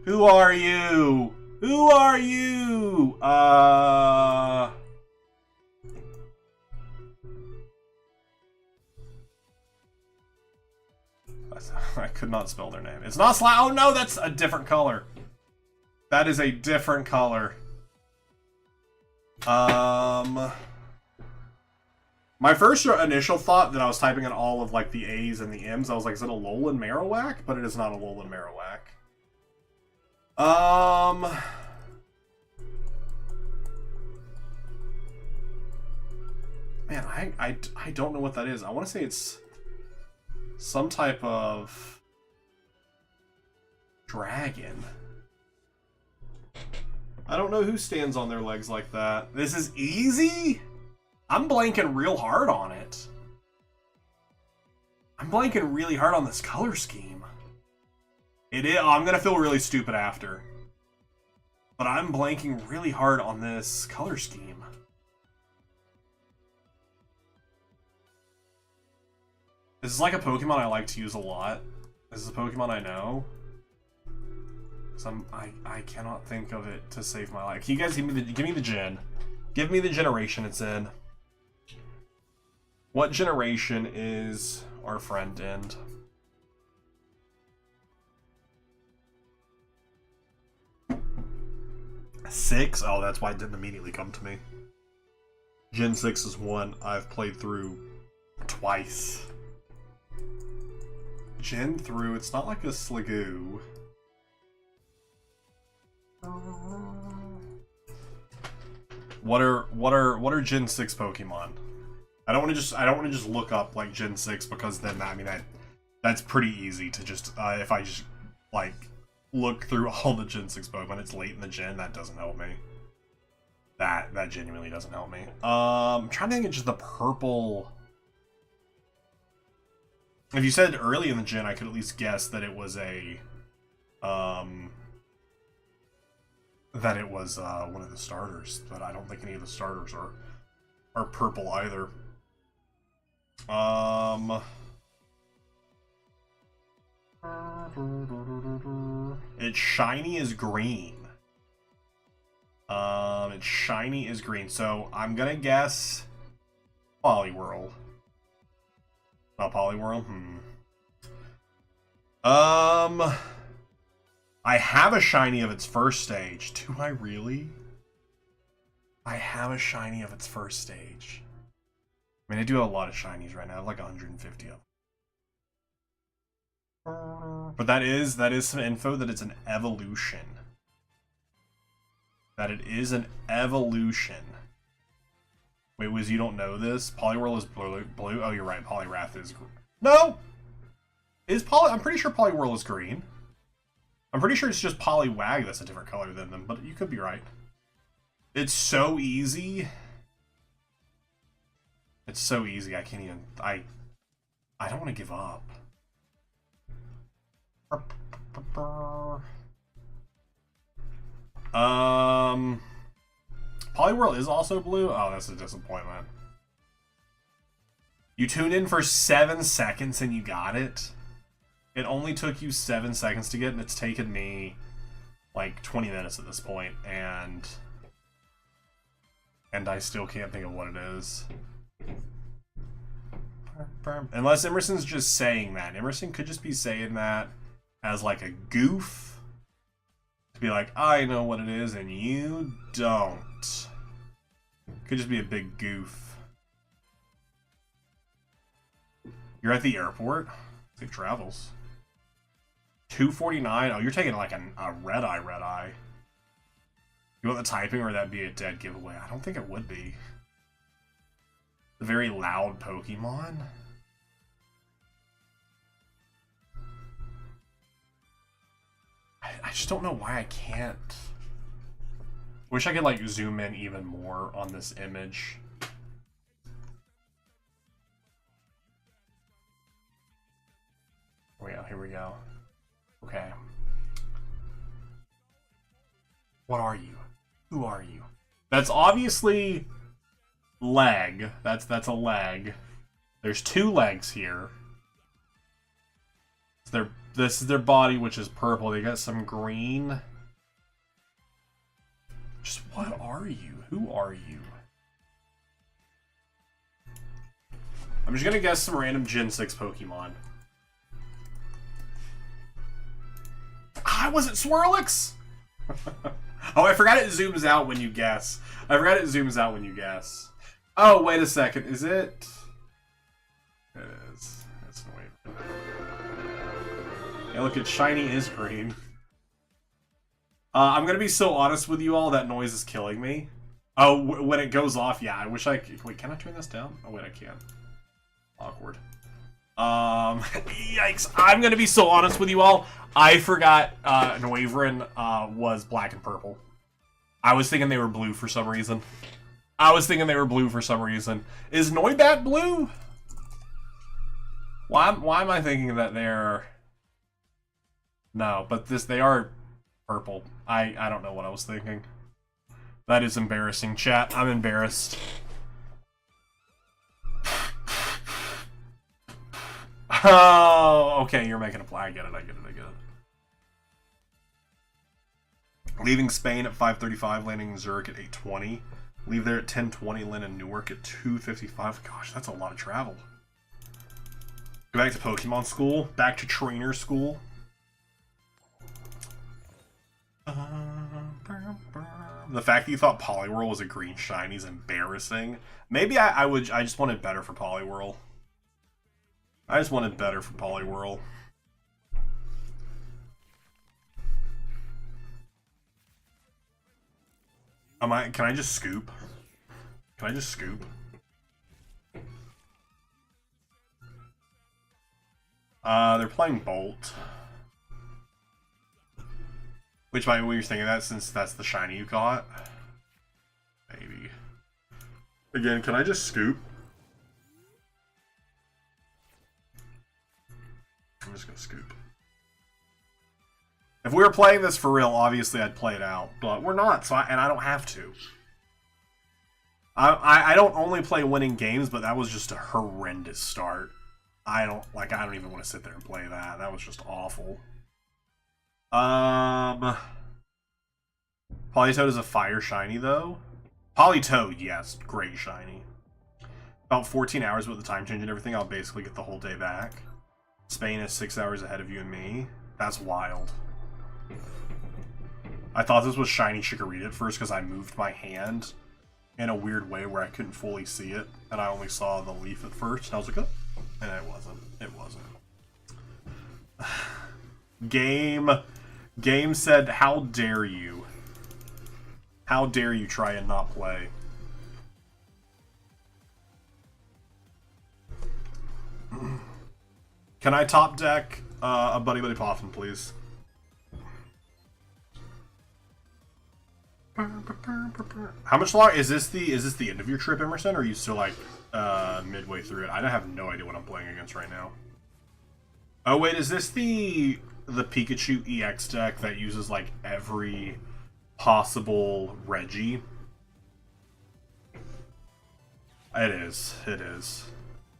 Who are you? Who are you? I could not spell their name. It's not Sla. Oh no, that's a different color. That is a different color. My first initial thought that I was typing in all of like the A's and the M's, I was like, is it a Alolan Marowak? But it is not a Alolan Marowak. Man, I don't know what that is. I want to say it's some type of dragon. I don't know who stands on their legs like that. This is easy? I'm blanking real hard on it. I'm blanking really hard on this color scheme. It is. Oh, I'm gonna feel really stupid after. But I'm blanking really hard on this color scheme. This is like a Pokemon I like to use a lot. This is a Pokemon I know. I cannot think of it to save my life. Can you guys give me the gen? Give me the generation it's in. What generation is our friend in? Six? Oh, that's why it didn't immediately come to me. Gen 6 is one I've played through twice. Gen through, it's not like a Sliggoo. What are Gen 6 Pokemon? I don't want to just look up like Gen 6 because then I mean that's pretty easy to just if I just like look through all the Gen 6 Pokemon, it's late in the gen, that doesn't help me. That genuinely doesn't help me. I'm trying to think of just the purple. If you said early in the gen, I could at least guess that it was a one of the starters, but I don't think any of the starters are purple either. Its shiny is green. Its shiny is green, so I'm gonna guess Poliwhirl. Not Poliwhirl? I have a shiny of its first stage. Do I really? I have a shiny of its first stage. I mean, I do have a lot of shinies right now. I have like 150 of them. But that is some info that it's an evolution. That it is an evolution. Wait, Wiz, you don't know this? Poliwhirl is blue. Oh, you're right. Poliwrath is green. No! I'm pretty sure Poliwhirl is green. I'm pretty sure it's just Poliwag that's a different color than them, but you could be right. It's so easy. It's so easy, I can't even... I don't want to give up. Poliwhirl is also blue? Oh, that's a disappointment. You tuned in for 7 seconds and you got it? It only took you 7 seconds to get it, and it's taken me like 20 minutes at this point, and I still can't think of what it is. Unless Emerson's just saying that. Emerson could just be saying that as like a goof. To be like, I know what it is and you don't. Could just be a big goof. You're at the airport? Safe travels. 249? Oh, you're taking like a red eye. You want the typing, or would that be a dead giveaway? I don't think it would be. A very loud Pokemon? I just don't know why I can't. Wish I could like zoom in even more on this image. Oh yeah, here we go. Okay. What are you? Who are you? That's obviously leg. That's a leg. There's 2 legs here. This is their body, which is purple. They got some green. Just what are you? Who are you? I'm just gonna guess some random Gen 6 Pokemon. Ah, was it Swirlix? Oh, I forgot it zooms out when you guess. Oh, wait a second. Is it? It is. It's wait. Yeah, look, its shiny is green. I'm gonna be so honest with you all, that noise is killing me. Oh, when it goes off, yeah, I wish I could... Wait, can I turn this down? Oh, wait, I can. Awkward. Yikes. I'm gonna be so honest with you all. I forgot Noivern was black and purple. I was thinking they were blue for some reason. Is Noibat blue? Why am I thinking that they're... No, but they are Purple. I don't know what I was thinking. That is embarrassing, chat. I'm embarrassed. Oh, okay, you're making a play. I get it. Leaving Spain at 5:35, landing in Zurich at 8:20. Leave there at 10:20, land in Newark at 2:55. Gosh, that's a lot of travel. Go back to Pokemon school. Back to trainer school. The fact that you thought Poliwhirl was a green shiny is embarrassing. Maybe I just wanted better for Poliwhirl. I just wanted better for Poliwhirl. Can I just scoop? Can I just scoop? They're playing Bolt. Which might be what you're thinking of that, since that's the shiny you got. Maybe. Again, can I just scoop? I'm just gonna scoop. If we were playing this for real, obviously I'd play it out, but we're not, so I don't have to. I don't only play winning games, but that was just a horrendous start. I don't even want to sit there and play that. That was just awful. Politoed is a fire shiny though. Politoed, yes, great shiny. About 14 hours with the time change and everything, I'll basically get the whole day back. Spain is 6 hours ahead of you and me. That's wild. I thought this was shiny Chikorita at first because I moved my hand in a weird way where I couldn't fully see it, and I only saw the leaf at first, and I was like, oh, and it wasn't. It wasn't. Game said, how dare you? How dare you try and not play? Can I top deck a Buddy Buddy Poffin, please? How much longer is this? The end of your trip, Emerson, or are you still like midway through it? I have no idea what I'm playing against right now. Oh wait, is this the Pikachu EX deck that uses like every possible Reggie? It is. It is.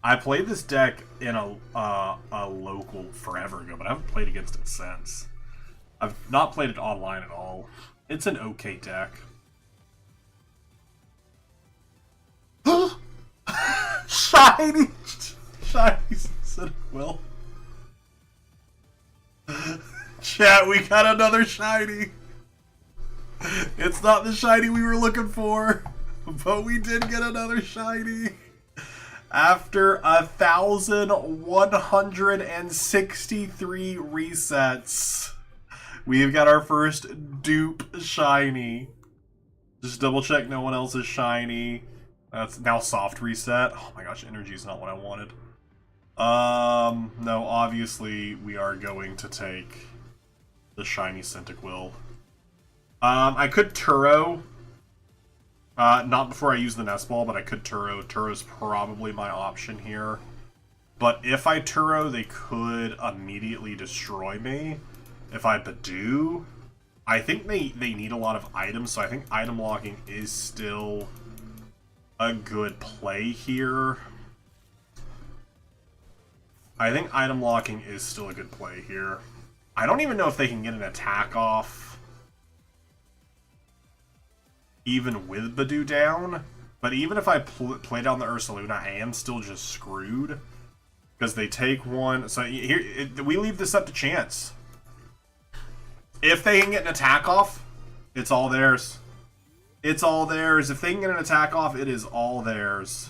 I played this deck in a local forever ago, but I haven't played against it since. I've not played it online at all. It's an okay deck. Shiny! Shiny said Will. Chat, we got another shiny. It's not the shiny we were looking for, but we did get another shiny. After 1,163 resets, we've got our first dupe shiny. Just double check no one else is shiny. That's now soft reset. Oh my gosh, energy is not what I wanted. No, obviously we are going to take the shiny Cyndaquil. I could Turo. Not before I use the Nest Ball, but I could Turo. Turo's probably my option here. But if I Turo, they could immediately destroy me. If I Badoo, I think they need a lot of items, so I think item locking is still a good play here. I think item locking is still a good play here. I don't even know if they can get an attack off even with Badoo down, but even if I play down the Ursaluna, I am still just screwed because they take one. So here we leave this up to chance. If they can get an attack off, it's all theirs. It's all theirs. If they can get an attack off, it is all theirs.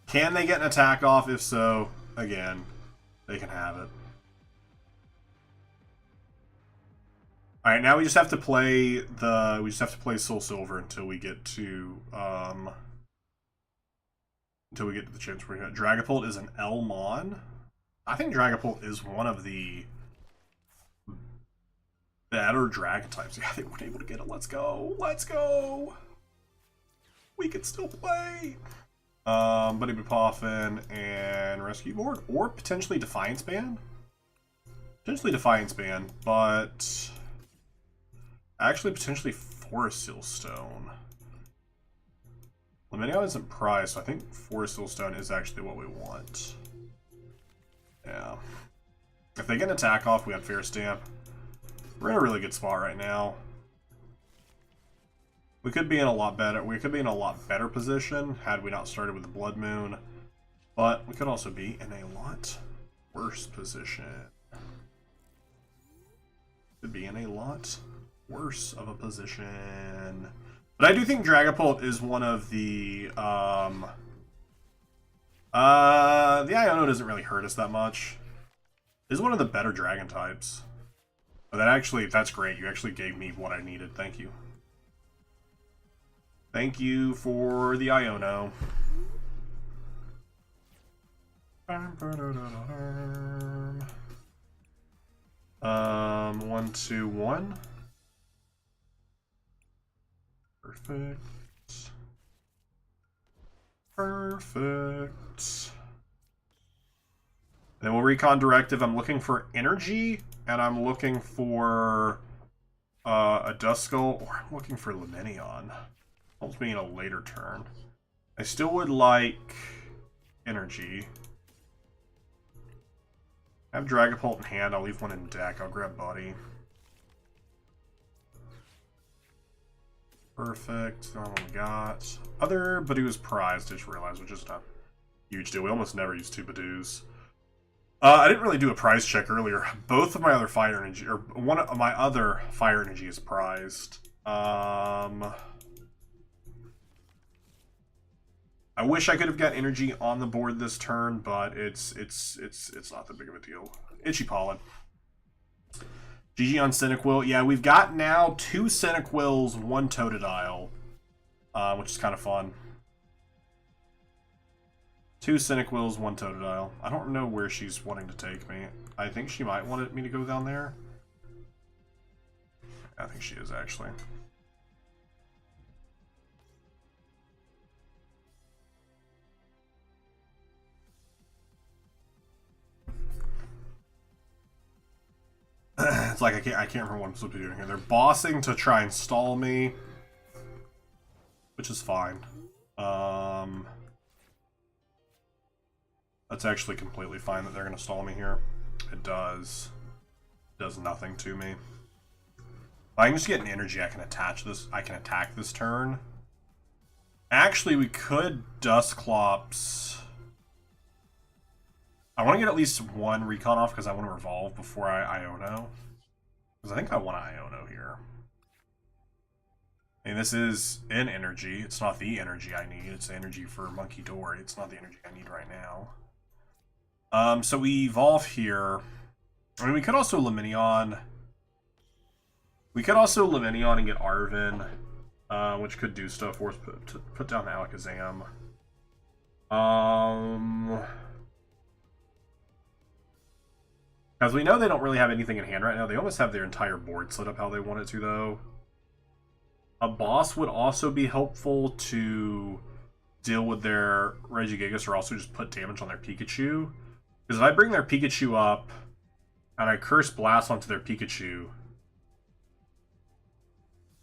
Can they get an attack off? If so, again, they can have it. All right, now we just have to play Soul Silver until we get to the chance we're gonna. Dragapult is an Elmon. I think Dragapult is one of the That or dragon types. Yeah, they weren't able to get it. Let's go. Let's go. We can still play. Buddy Bupoffin and Rescue Board. Or potentially Defiance Band. Potentially Defiance Band, but actually potentially Forest Seal Stone. Luminion isn't prized, so I think Forest Seal Stone is actually what we want. Yeah. If they get an attack off, we have Fair Stamp. We're in a really good spot right now. We could be in a lot better. We could be in a lot better position had we not started with the Blood Moon, but we could also be in a lot worse position. Could be in a lot worse of a position. But I do think Dragapult is one of the Iono doesn't really hurt us that much. This is one of the better dragon types. But that's great. You actually gave me what I needed. Thank you. Thank you for the Iono. 1, 2, 1. Perfect. Perfect. Then we'll recon directive. I'm looking for energy, and I'm looking for a Duskull, or I'm looking for Luminion. Helps me in a later turn. I still would like energy. I have Dragapult in hand. I'll leave one in deck. I'll grab Buddy. Perfect. That's what we got. Other Badoo's prized, I just realized, which is a huge deal. We almost never use 2 Badoos. I didn't really do a prize check earlier. Both of my other fire energy, or one of my other fire energy is prized. I wish I could have got energy on the board this turn, but it's not that big of a deal. Itchy Pollen. GG on Cyndaquil. Yeah, we've got now 2 Cyndaquils, 1 Totodile, which is kind of fun. 2 Cyndaquils, 1 Totodile. I don't know where she's wanting to take me. I think she might want me to go down there. I think she is, actually. It's like I can't remember what I'm supposed to be doing here. They're bossing to try and stall me, which is fine. That's actually completely fine that they're going to stall me here. It does nothing to me. If I can just get an energy, I can attach this. I can attack this turn. Actually, we could Dusclops. I want to get at least 1 recon off because I want to revolve before I Iono. Because I think I want to Iono here. I mean, this is an energy. It's not the energy I need. It's the energy for Monkey Dory. It's not the energy I need right now. So we evolve here. I mean, we could also Luminion. We could also Luminion and get Arven, which could do stuff for us. Put down the Alakazam. Because we know they don't really have anything in hand right now. They almost have their entire board set up how they want it to, though. A boss would also be helpful to deal with their Regigigas, or also just put damage on their Pikachu. Because if I bring their Pikachu up, and I Curse Blast onto their Pikachu,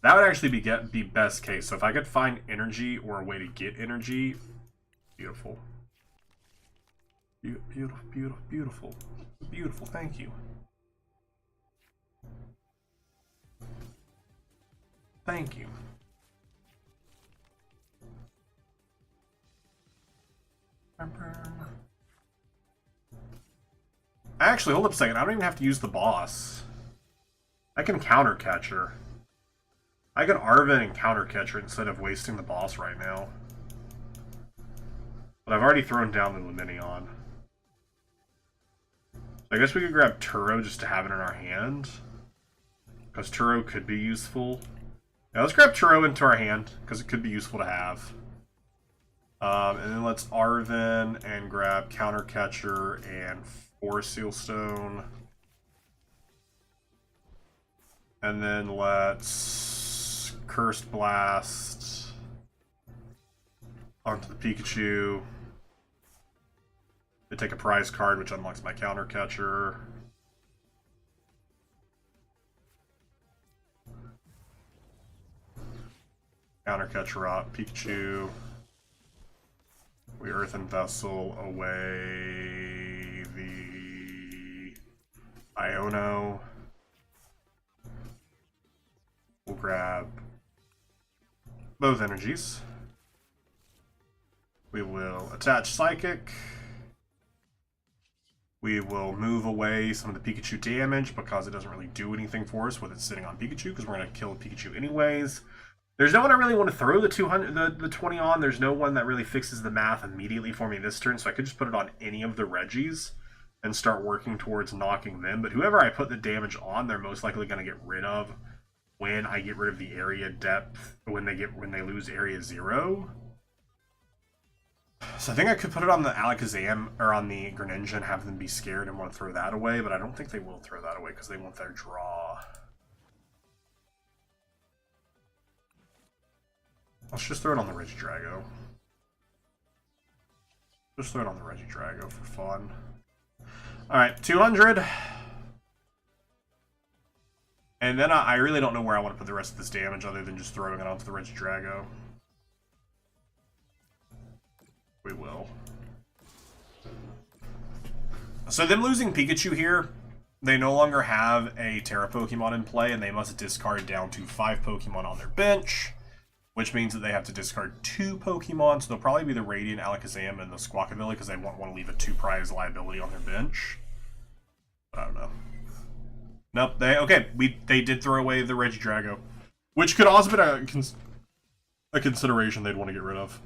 that would actually be best case. So if I could find energy or a way to get energy, beautiful. Beautiful, beautiful, beautiful. Beautiful, thank you. Thank you. Actually, hold up a second. I don't even have to use the boss. I can counter catcher. I can Arven and counter catcher instead of wasting the boss right now. But I've already thrown down the Luminion. I guess we could grab Turo just to have it in our hand. Because Turo could be useful. Yeah, let's grab Turo into our hand, because it could be useful to have. And then let's Arven and grab Counter Catcher and Forest Seal Stone. And then let's Cursed Blast onto the Pikachu. They take a prize card, which unlocks my counter catcher. Counter catcher up, Pikachu. We Earthen Vessel away the Iono. We'll grab both energies. We will attach Psychic. We will move away some of the Pikachu damage because it doesn't really do anything for us with it sitting on Pikachu, because we're going to kill Pikachu anyways. There's no one I really want to throw the 20 on. There's no one that really fixes the math immediately for me this turn, so I could just put it on any of the Reggies and start working towards knocking them. But whoever I put the damage on, they're most likely going to get rid of when I get rid of the area depth, when they lose area 0. So I think I could put it on the Alakazam or on the Greninja and have them be scared and want to throw that away, but I don't think they will throw that away because they want their draw. Let's just throw it on the Regidrago. Just throw it on the Regidrago for fun. Alright, 200. And then I really don't know where I want to put the rest of this damage other than just throwing it onto the Regidrago. We will. So them losing Pikachu here, they no longer have a Terra Pokemon in play, and they must discard down to 5 Pokemon on their bench, which means that they have to discard 2 Pokemon, so they'll probably be the Radiant Alakazam and the Squawkabilly, because they won't want to leave a 2-prize liability on their bench. But I don't know. Nope, they did throw away the Regidrago, which could also be a consideration they'd want to get rid of.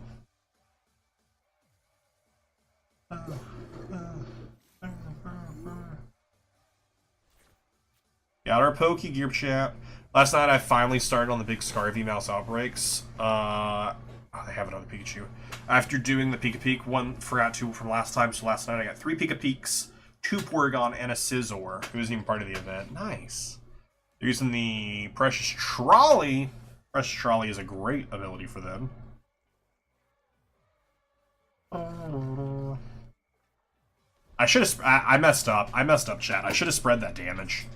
Got our Pokegear chat. Last night I finally started on the big Scarvy Mouse outbreaks. I have another Pikachu. After doing the Pika-Peek one, forgot to from last time, so last night I got 3 Pika-Peeks, 2 Porygon, and a Scizor, who isn't even part of the event. Nice. They're using the Precious Trolley. Precious Trolley is a great ability for them. I should have. I messed up. I messed up, chat. I should have spread that damage.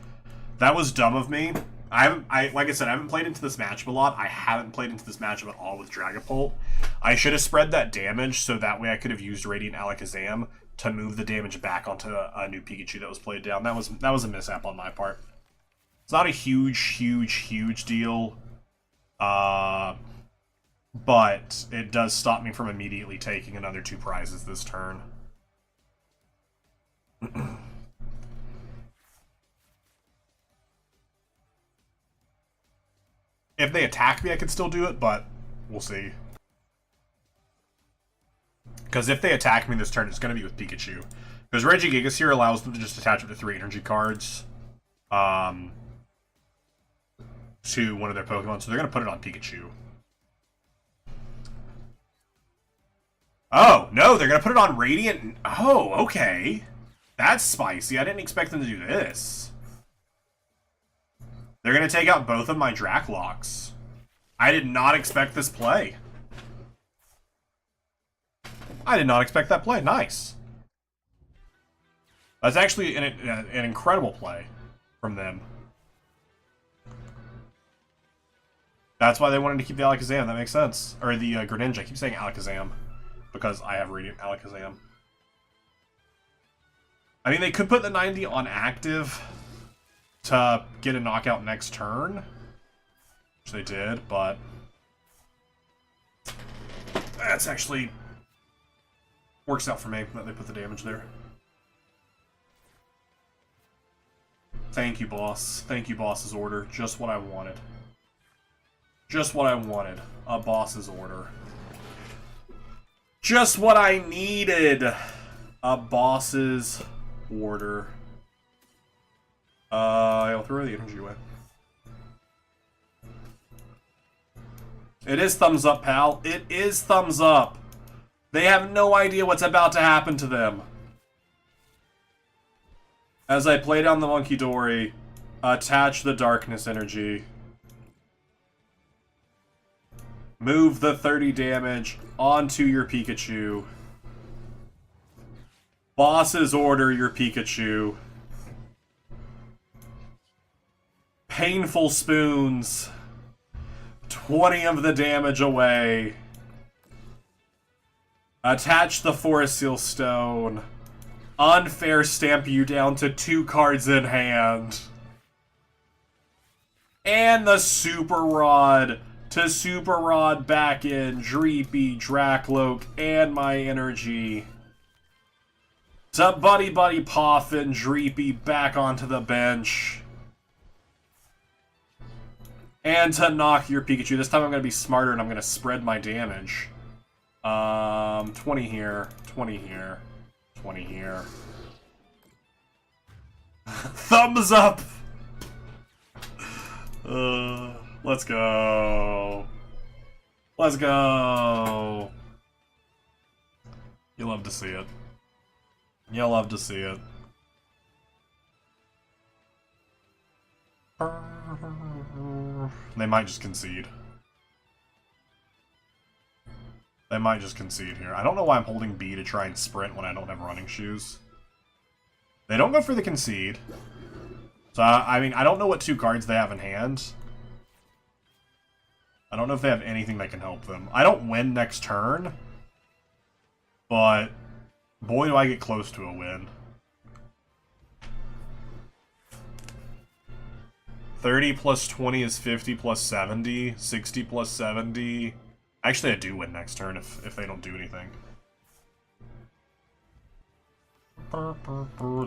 That was dumb of me. Like I said, I haven't played into this matchup a lot. I haven't played into this matchup at all with Dragapult. I should have spread that damage so that way I could have used Radiant Alakazam to move the damage back onto a new Pikachu that was played down. That was a mishap on my part. It's not a huge deal. But it does stop me from immediately taking another 2 prizes this turn. If they attack me, I could still do it, but we'll see. Because if they attack me this turn, it's going to be with Pikachu. Because Regigigas here allows them to just attach up to 3 energy cards to one of their Pokemon, so they're going to put it on Pikachu. Oh, no, they're going to put it on Radiant. Oh, okay. That's spicy. I didn't expect them to do this. They're going to take out both of my Draclocks. I did not expect this play. I did not expect that play. Nice. That's actually an incredible play from them. That's why they wanted to keep the Alakazam. That makes sense. Or the Greninja. I keep saying Alakazam because I have Radiant Alakazam. I mean, they could put the 90 on active to get a knockout next turn, which they did, but that's actually works out for me that they put the damage there. Thank you, boss. Thank you, boss's order. Just what I wanted. Just what I wanted. A boss's order. Just what I needed. A boss's order. I'll throw the energy away. It is thumbs up, pal. It is thumbs up. They have no idea what's about to happen to them. As I play down the Monkey Dory, Attach the darkness energy. Move the 30 damage onto your Pikachu. Boss's order your Pikachu. Painful spoons. 20 of the damage away. Attach the Forest Seal Stone. Unfair stamp you down to 2 cards in hand. And the Super Rod to Super Rod back in Dreepy, Dracloak, and my energy. To Buddy Buddy Poffin, Dreepy back onto the bench. And to knock your Pikachu. This time I'm going to be smarter and I'm going to spread my damage. 20 here, 20 here, 20 here. Thumbs up! Let's go. Let's go. You love to see it. You love to see it. They might just concede. They might just concede here. I don't know why I'm holding B to try and sprint when I don't have running shoes. They don't go for the concede. So, I mean, I don't know what 2 cards they have in hand. I don't know if they have anything that can help them. I don't win next turn. But, boy, do I get close to a win. 30 plus 20 is 50 plus 70. 60 plus 70. Actually, I do win next turn if they don't do anything.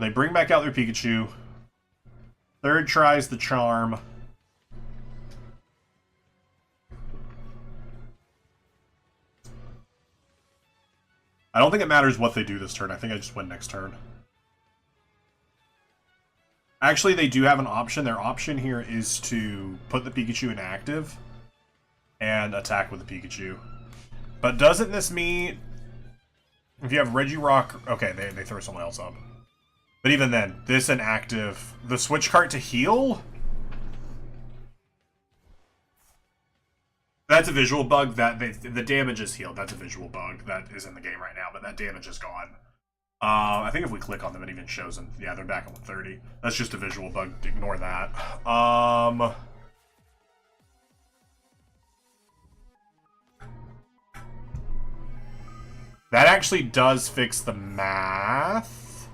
They bring back out their Pikachu. Third tries the charm. I don't think it matters what they do this turn. I think I just win next turn. Actually, they do have an option. Their option here is to put the Pikachu in active and attack with the Pikachu. But doesn't this mean if you have Regirock... Okay, they throw someone else up. But even then, this inactive... The switch card to heal? That's a visual bug. That the damage is healed. That's a visual bug that is in the game right now, but that damage is gone. I think if we click on them, it even shows them. Yeah, they're back at 130. That's just a visual bug. Ignore that. That actually does fix the math.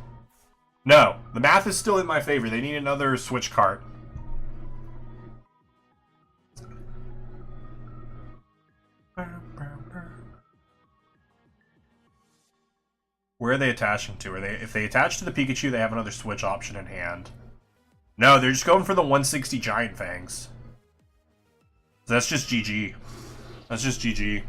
No, the math is still in my favor. They need another switch card. Where are they attaching to? If they attach to the Pikachu, they have another switch option in hand. No, they're just going for the 160 Giant Fangs. That's just GG. That's just GG.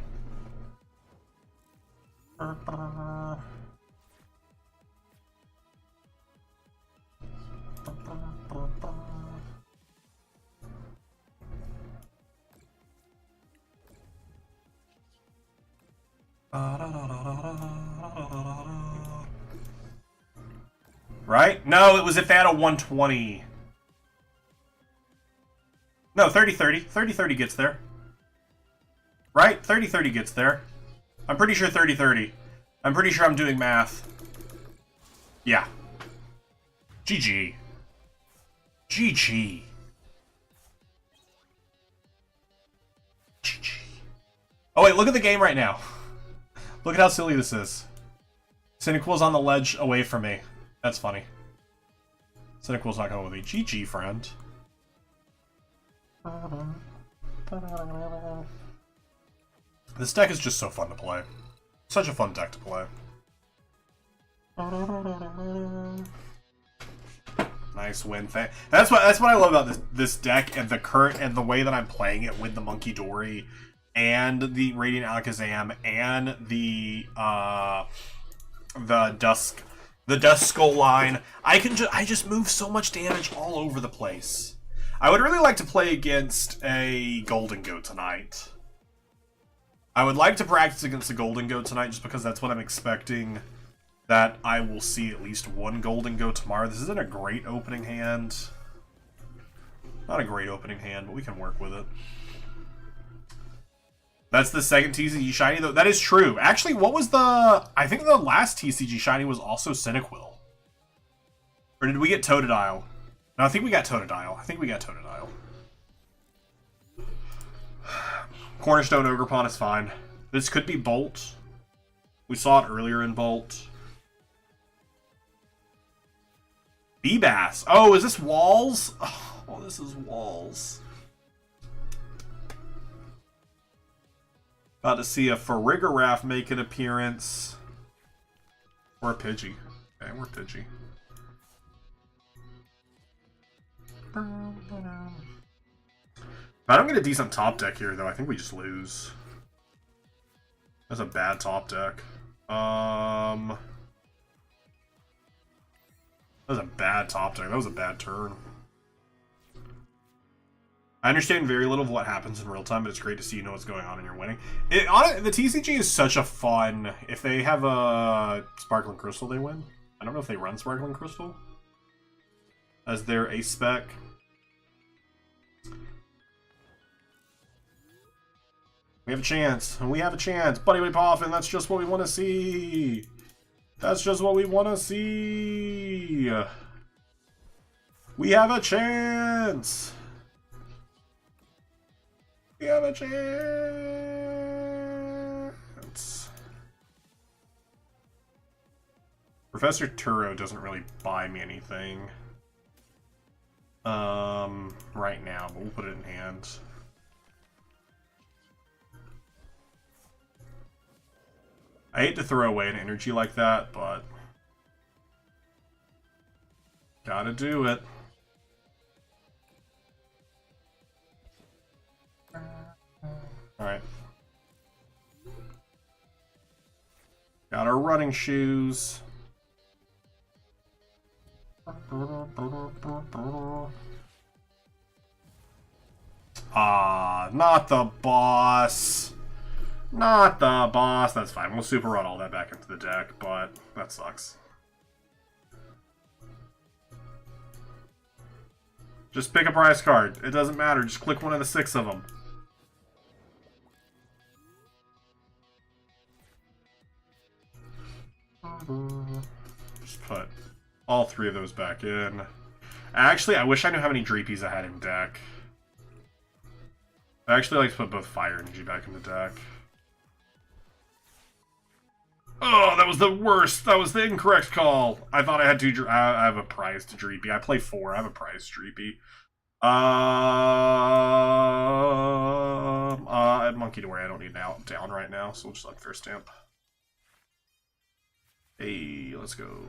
Right? No, it was if they had a 120. No, 30-30. 30-30 gets there. Right? 30-30 gets there. I'm pretty sure 30-30. I'm pretty sure I'm doing math. Yeah. GG. GG. GG. Oh wait, look at the game right now. Look at how silly this is. Cyndaquil's on the ledge away from me. That's funny. Cyndaquil's not coming with me. GG, friend. This deck is just so fun to play. Such a fun deck to play. Nice win. That's what I love about this deck and the way that I'm playing it with the Monkey Dory and the Radiant Alakazam and the Duskull line. I just move so much damage all over the place. I would really like to play against a Golden Goat tonight. I would like to practice against the Golden Goat tonight just because that's what I'm expecting. That I will see at least one Golden Goat tomorrow. This isn't a great opening hand. Not a great opening hand, but we can work with it. That's the second TCG shiny, though. That is true. Actually, what was the... I think the last TCG shiny was also Cyndaquil. Or did we get Totodile? No, I think we got Totodile. Cornerstone Ogerpon is fine. This could be Bolt. We saw it earlier in Bolt. Bebass. Oh, is this Walls? Oh, this is Walls. About to see a Farigiraf make an appearance. Or a Pidgey. Okay, we're Pidgey. If I don't get a decent top deck here, though, I think we just lose. That's a bad top deck. That was a bad top deck. That was a bad turn. I understand very little of what happens in real time, but it's great to see you know what's going on and you're winning. The TCG is such a fun... If they have a Sparkling Crystal, they win. I don't know if they run Sparkling Crystal as their ace spec. We have a chance. And we have a chance. Buddy Way Poffin, that's just what we want to see. That's just what we want to see. We have a chance. We have a chance. Professor Turo doesn't really buy me anything. Right now, but we'll put it in hand. I hate to throw away an energy like that, but gotta do it. Alright. Got our running shoes. Ah, not the boss. Not the boss. That's fine. We'll super run all that back into the deck, but that sucks. Just pick a prize card. It doesn't matter. Just click one of the 6 of them. Just put all 3 of those back in. Actually, I wish I knew how many Dreepies I had in deck. I actually like to put both Fire Energy back in the deck. Oh, that was the worst. That was the incorrect call. I thought I had 2. I have a prize to Dreepy. I play 4. I have a prize to Dreepy. Monkey to where I don't need down right now, so we'll just unfair stamp. Hey, let's go.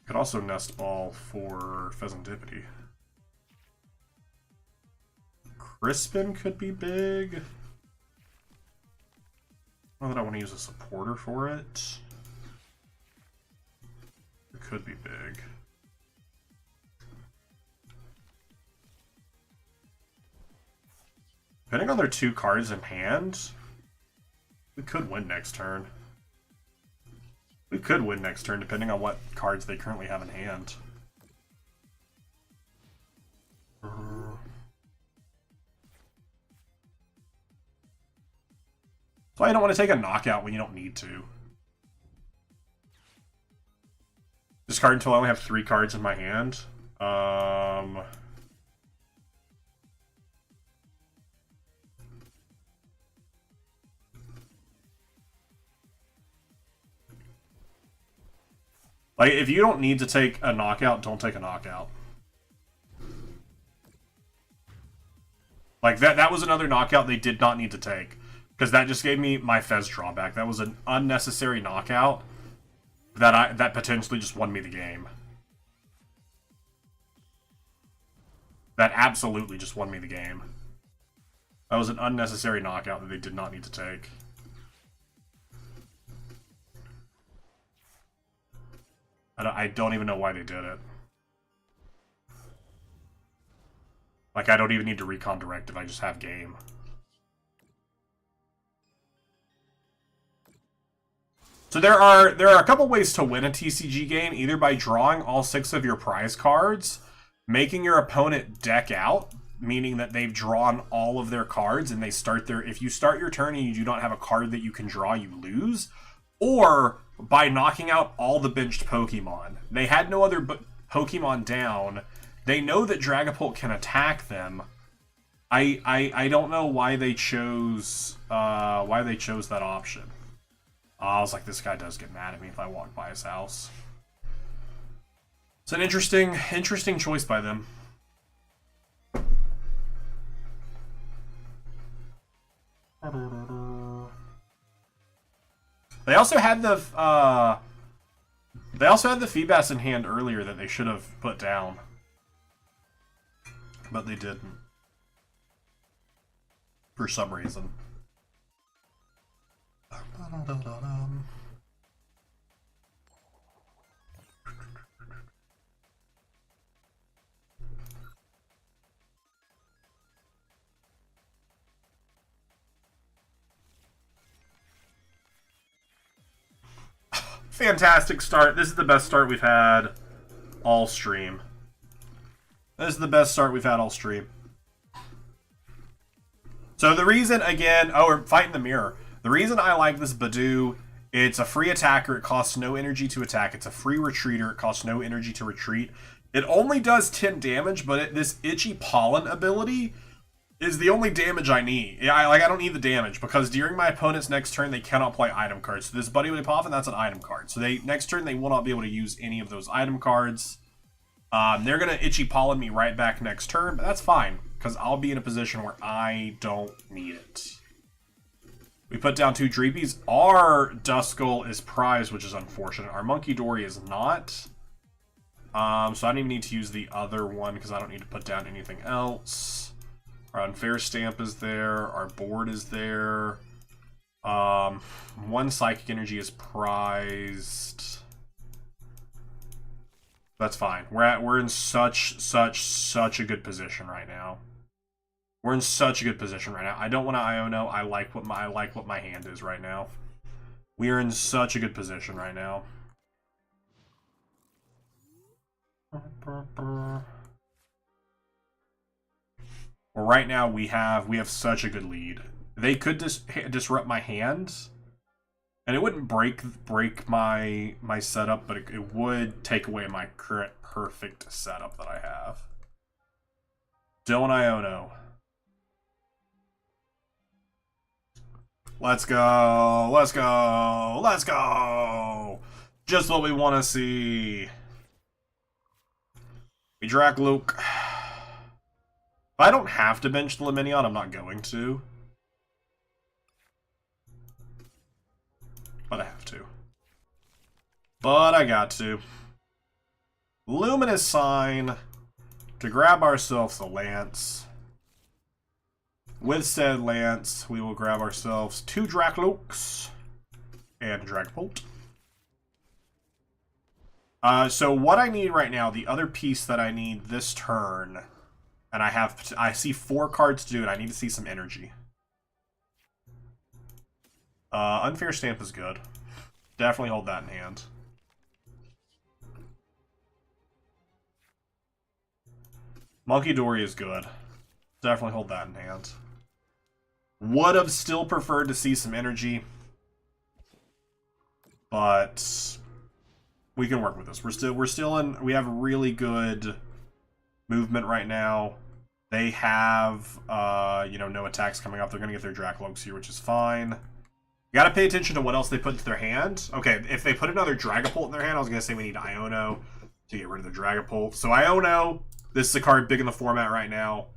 Could also nest ball for Pheasantipity. Crispin could be big. Not that I want to use a supporter for it. It could be big. Depending on their 2 cards in hand, we could win next turn. We could win next turn, depending on what cards they currently have in hand. That's why I don't want to take a knockout when you don't need to. Discard until I only have 3 cards in my hand. Like, if you don't need to take a knockout, don't take a knockout. Like, that was another knockout they did not need to take. Because that just gave me my Fez drawback. That was an unnecessary knockout that potentially just won me the game. That absolutely just won me the game. That was an unnecessary knockout that they did not need to take. I don't even know why they did it. Like, I don't even need to recon directive, I just have game. So there are a couple ways to win a TCG game, either by drawing all 6 of your prize cards, making your opponent deck out, meaning that they've drawn all of their cards and they start their... If you start your turn and you do not have a card that you can draw, you lose. Or by knocking out all the benched Pokemon. They had no other Pokemon down. They know that Dragapult can attack them. I don't know why they chose that option. I was like, this guy does get mad at me if I walk by his house. It's an interesting choice by them. They also had the Feebas in hand earlier that they should have put down, but they didn't for some reason. Fantastic start. This is the best start we've had all stream. This is the best start we've had all stream. So the reason, again, we're fighting the mirror. The reason I like this Badoo, it's a free attacker. It costs no energy to attack. It's a free retreater. It costs no energy to retreat. It only does 10 damage, but this Itchy Pollen ability is the only damage I need. I don't need the damage, because during my opponent's next turn, they cannot play item cards. So this Buddy Woody Poffin, that's an item card. So next turn, they will not be able to use any of those item cards. They're going to Itchy Pollen me right back next turn, but that's fine, because I'll be in a position where I don't need it. We put down 2 Dreepies. Our Duskull is prized, which is unfortunate. Our Monkey Dory is not. So I don't even need to use the other one, because I don't need to put down anything else. Our Unfair Stamp is there. Our board is there. 1 Psychic Energy is prized. That's fine. We're in such a good position right now. We're in such a good position right now. I don't want to Iono. I like what my hand is right now. We are in such a good position right now. Well, right now we have such a good lead. They could disrupt my hand, and it wouldn't break my setup, but it would take away my current perfect setup that I have. Don't Iono. Let's go! Let's go! Let's go! Just what we want to see. We Drac Luke. If I don't have to bench the Luminion, I'm not going to. But I have to. But I got to. Luminous Sign to grab ourselves a Lance. With said Lance, we will grab ourselves 2 Draclokes and Dragapult. So what I need right now, the other piece that I need this turn, and I see 4 cards to do it. I need to see some energy. Unfair Stamp is good. Definitely hold that in hand. Monkey Dory is good. Definitely hold that in hand. Would have still preferred to see some energy, but we can work with this. We're still in. We have really good movement right now. They have no attacks coming up. They're gonna get their Draclokes here, which is fine. You gotta pay attention to what else they put into their hand. Okay, if they put another Dragapult in their hand, I was gonna say we need Iono to get rid of the Dragapult. So Iono, this is a card big in the format right now.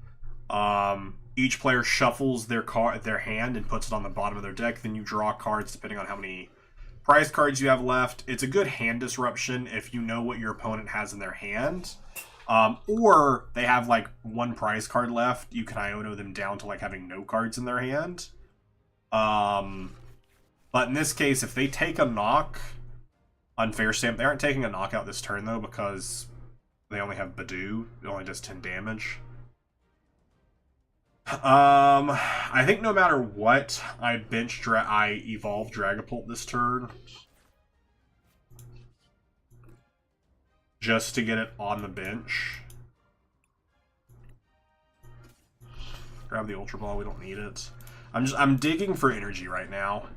Each player shuffles their hand and puts it on the bottom of their deck. Then you draw cards depending on how many prize cards you have left. It's a good hand disruption if you know what your opponent has in their hand. Or they have like 1 prize card left. You can Iono them down to like having no cards in their hand. But in this case, if they take a knock, Unfair Stamp, they aren't taking a knockout this turn though, because they only have Badoo. It only does 10 damage. I think no matter what, I evolve Dragapult this turn. Just to get it on the bench. Grab the Ultra Ball, we don't need it. I'm digging for energy right now.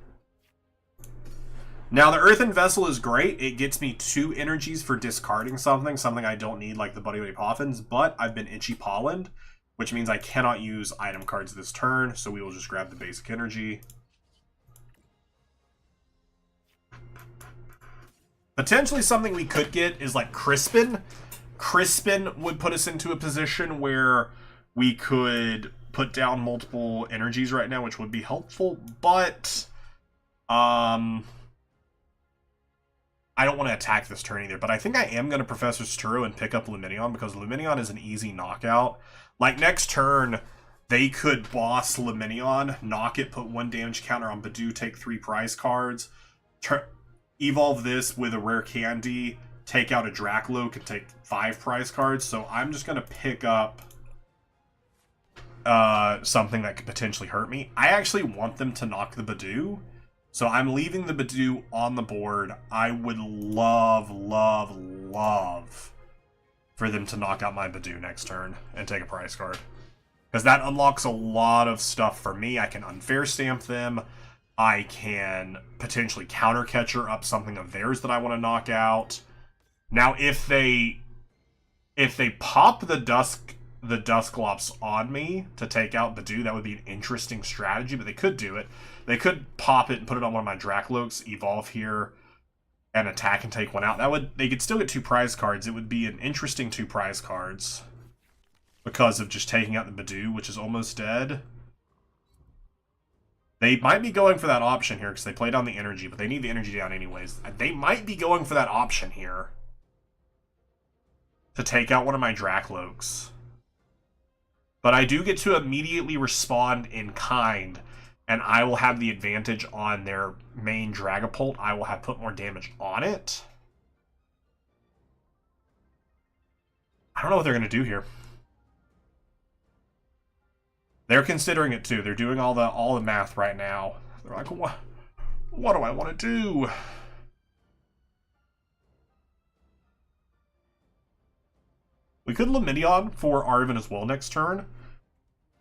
Now, the Earthen Vessel is great. It gets me 2 energies for discarding something I don't need, like the Buddy Buddy Poffins, but I've been Itchy Pollened, which means I cannot use item cards this turn, so we will just grab the basic energy. Potentially something we could get is like Crispin. Crispin would put us into a position where we could put down multiple energies right now, which would be helpful, but I don't want to attack this turn either, but I think I am going to Professor Saturo and pick up Luminion, because Luminion is an easy knockout. Like, next turn, they could boss Luminion, knock it, put 1 damage counter on Badoo, take 3 prize cards, evolve this with a rare candy, take out a Dracloak, and take 5 prize cards. So I'm just going to pick up something that could potentially hurt me. I actually want them to knock the Badoo, so I'm leaving the Badoo on the board. I would love, love, love for them to knock out my Badoo next turn and take a prize card, because that unlocks a lot of stuff for me. I can Unfair Stamp them. I can potentially Counter Catcher up something of theirs that I want to knock out. Now, if they pop the Dusclops on me to take out Badoo, that would be an interesting strategy, but they could do it. They could pop it and put it on one of my Dracloaks, evolve here, and attack and take 1 out. They could still get 2 prize cards. It would be an interesting 2 prize cards because of just taking out the Badoo, which is almost dead. They might be going for that option here because they play down the energy, but they need the energy down anyways. They might be going for that option here to take out one of my Dracloaks. But I do get to immediately respond in kind, and I will have the advantage on their main Dragapult. I will have put more damage on it. I don't know what they're going to do here. They're considering it too. They're doing all the math right now. They're like, what do I want to do? We could Luminion for Arven as well next turn,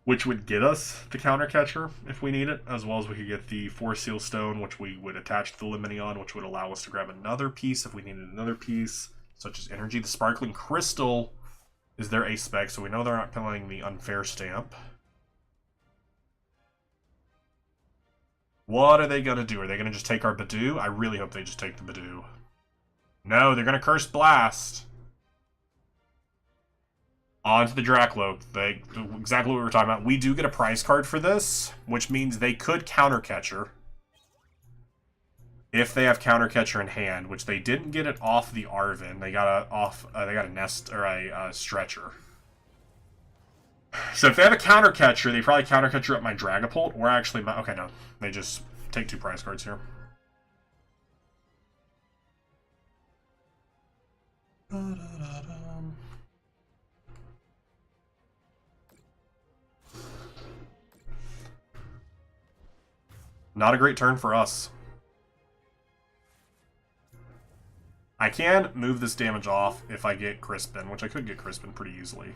which would get us the Counter Catcher if we need it, as well as we could get the Force Seal Stone, which we would attach to the Luminion, which would allow us to grab another piece if we needed another piece, such as energy. The Sparkling Crystal is their ace spec, so we know they're not playing the Unfair Stamp. What are they going to do? Are they going to just take our Badoo? I really hope they just take the Badoo. No, they're going to Curse Blast onto the Dracloak. Exactly what we were talking about. We do get a prize card for this, which means they could Counter Catcher if they have Counter Catcher in hand, which they didn't get it off the Arven. They got a Nest or a Stretcher. So if they have a Counter Catcher, they probably Counter Catcher up my Dragapult, or actually my... Okay, no. They just take 2 prize cards here. Not a great turn for us. I can move this damage off if I get Crispin, which I could get Crispin pretty easily.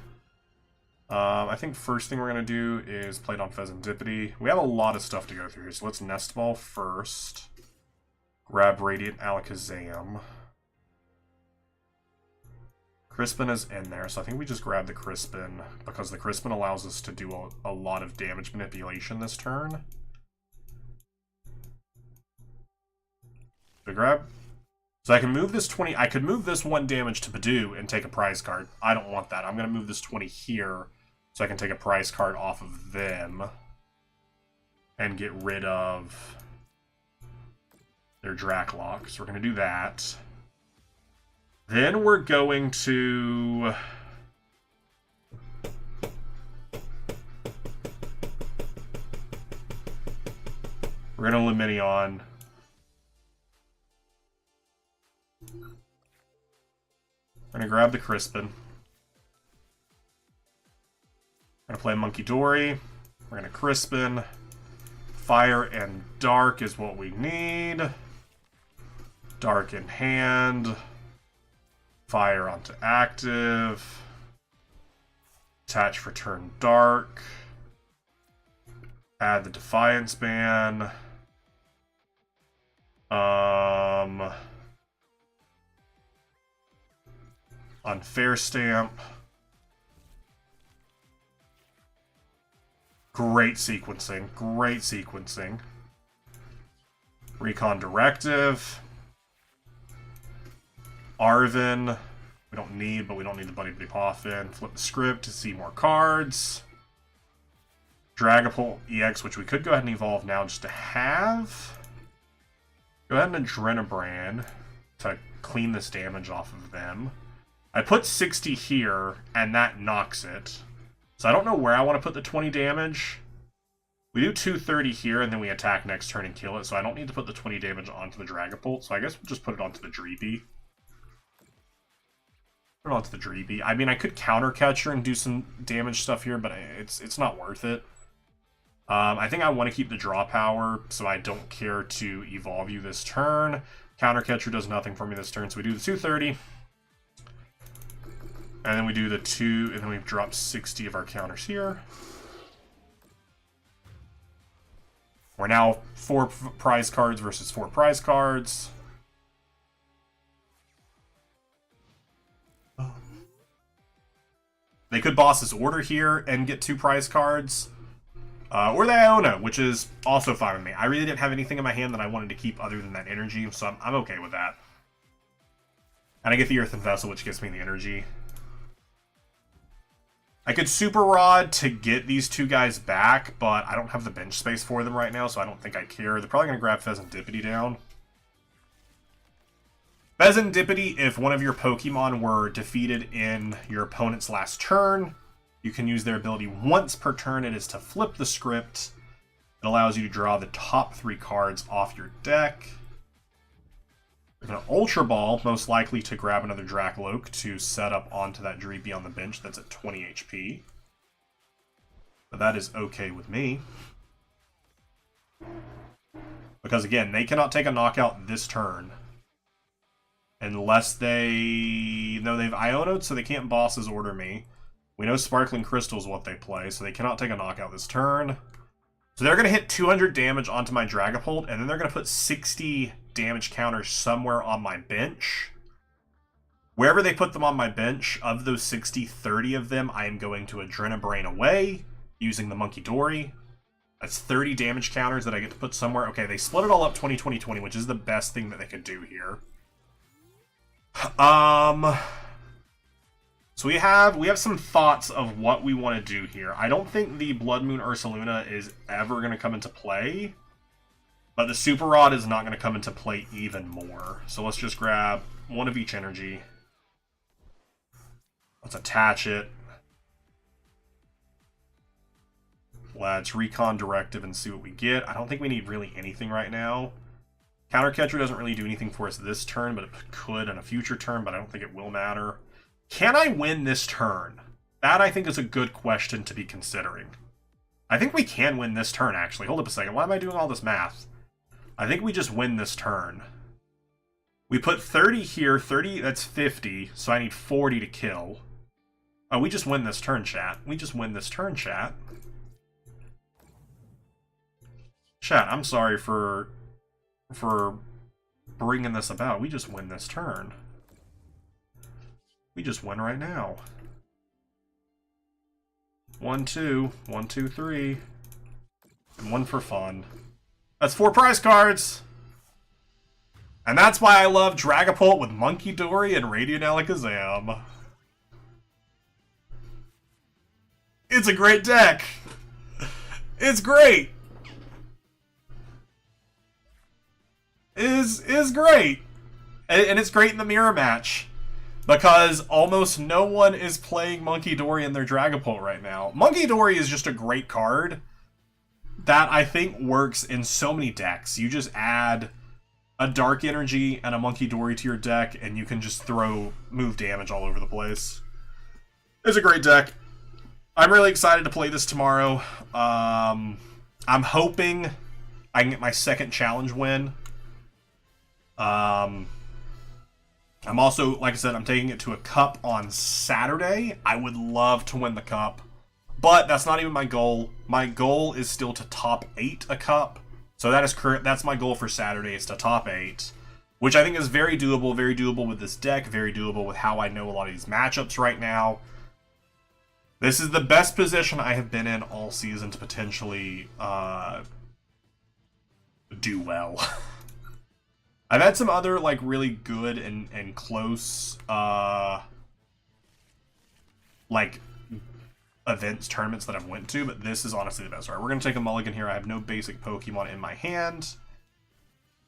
I think first thing we're going to do is play it on Pheasantipity. We have a lot of stuff to go through here, so let's Nest Ball first. Grab Radiant Alakazam. Crispin is in there, so I think we just grab the Crispin, because the Crispin allows us to do a lot of damage manipulation this turn. So grab. So I can move this 20. I could move this 1 damage to Badoo and take a prize card. I don't want that. I'm going to move this 20 here so I can take a prize card off of them and get rid of their Dracloak. So we're going to do that. Then we're going to... We're going to Luminion. We're going to grab the Crispin. We're going to play Monkey Dory. We're going to Crispin. Fire and Dark is what we need. Dark in hand. Fire onto active. Attach for turn Dark. Add the Defiance ban. Unfair Stamp. Great sequencing. Great sequencing. Recon Directive. Arvin. We don't need, but we don't need the Buddy Buddy Poffin. Flip the script to see more cards. Dragapult EX, which we could go ahead and evolve now just to have. Go ahead and Adrenabrand to clean this damage off of them. I put 60 here, and that knocks it. So I don't know where I want to put the 20 damage. We do 230 here, and then we attack next turn and kill it, so I don't need to put the 20 damage onto the Dragapult, so I guess we'll just put it onto the Dreepy. Put it onto the Dreepy. I mean, I could counter Catcher and do some damage stuff here, but it's not worth it. I think I want to keep the draw power, so I don't care to evolve you this turn. Counter Catcher does nothing for me this turn, so we do the 230. And then we do the 2, and then we've dropped 60 of our counters here. We're now 4 prize cards versus 4 prize cards. They could Boss's Order here and get 2 prize cards. Or the Iona, which is also fine with me. I really didn't have anything in my hand that I wanted to keep other than that energy, so I'm okay with that. And I get the Earthen Vessel, which gives me the energy. I could Super Rod to get these 2 guys back, but I don't have the bench space for them right now, so I don't think I care. They're probably going to grab Pheasantipity down. Pheasantipity, if one of your Pokemon were defeated in your opponent's last turn, you can use their ability once per turn. It is to flip the script. It allows you to draw the top 3 cards off your deck. We're going to Ultra Ball, most likely to grab another Dracoloak to set up onto that Dreepy on the bench that's at 20 HP. But that is okay with me. Because again, they cannot take a knockout this turn. Unless they... No, they've Ionoed, so they can't Boss's Order me. We know Sparkling Crystal is what they play, so they cannot take a knockout this turn. So they're going to hit 200 damage onto my Dragapult, and then they're going to put 60 damage counters somewhere on my bench. Wherever they put them on my bench, of those 60, 30 of them, I am going to Adrenabrain away, using the Monkey Dory. That's 30 damage counters that I get to put somewhere. Okay, they split it all up 20-20-20, which is the best thing that they could do here. So we have some thoughts of what we want to do here. I don't think the Blood Moon Ursaluna is ever going to come into play. But the Super Rod is not going to come into play even more. So let's just grab 1 of each energy. Let's attach it. Let's Recon Directive and see what we get. I don't think we need really anything right now. Counter Catcher doesn't really do anything for us this turn, but it could in a future turn, but I don't think it will matter. Can I win this turn? That, I think, is a good question to be considering. I think we can win this turn, actually. Hold up a second. Why am I doing all this math? I think we just win this turn. We put 30 here. 30, that's 50, so I need 40 to kill. Oh, we just win this turn, chat. We just win this turn, chat. Chat, I'm sorry for bringing this about. We just win this turn. We just win right now. 1, 2, 1, 2, 3, and 1 for fun. That's 4 prize cards! And that's why I love Dragapult with Monkey Dory and Radiant Alakazam. It's a great deck! It's great! Is great! And it's great in the mirror match. Because almost no one is playing Monkey Dory in their Dragapult right now. Monkey Dory is just a great card that I think works in so many decks. You just add a Dark Energy and a Monkey Dory to your deck, and you can just move damage all over the place. It's a great deck. I'm really excited to play this tomorrow. I'm hoping I can get my second challenge win. I'm also, like I said, I'm taking it to a cup on Saturday. I would love to win the cup, But that's not even my goal. My goal is still to top 8 a cup. So that is correct. That's my goal for Saturday, is to top 8. Which I think is very doable with this deck, very doable with how I know a lot of these matchups right now. This is the best position I have been in all season to potentially do well. I've had some other like really good and close like events, tournaments that I've went to, but this is honestly the best. All right, we're gonna take a mulligan here. I have no basic Pokemon in my hand,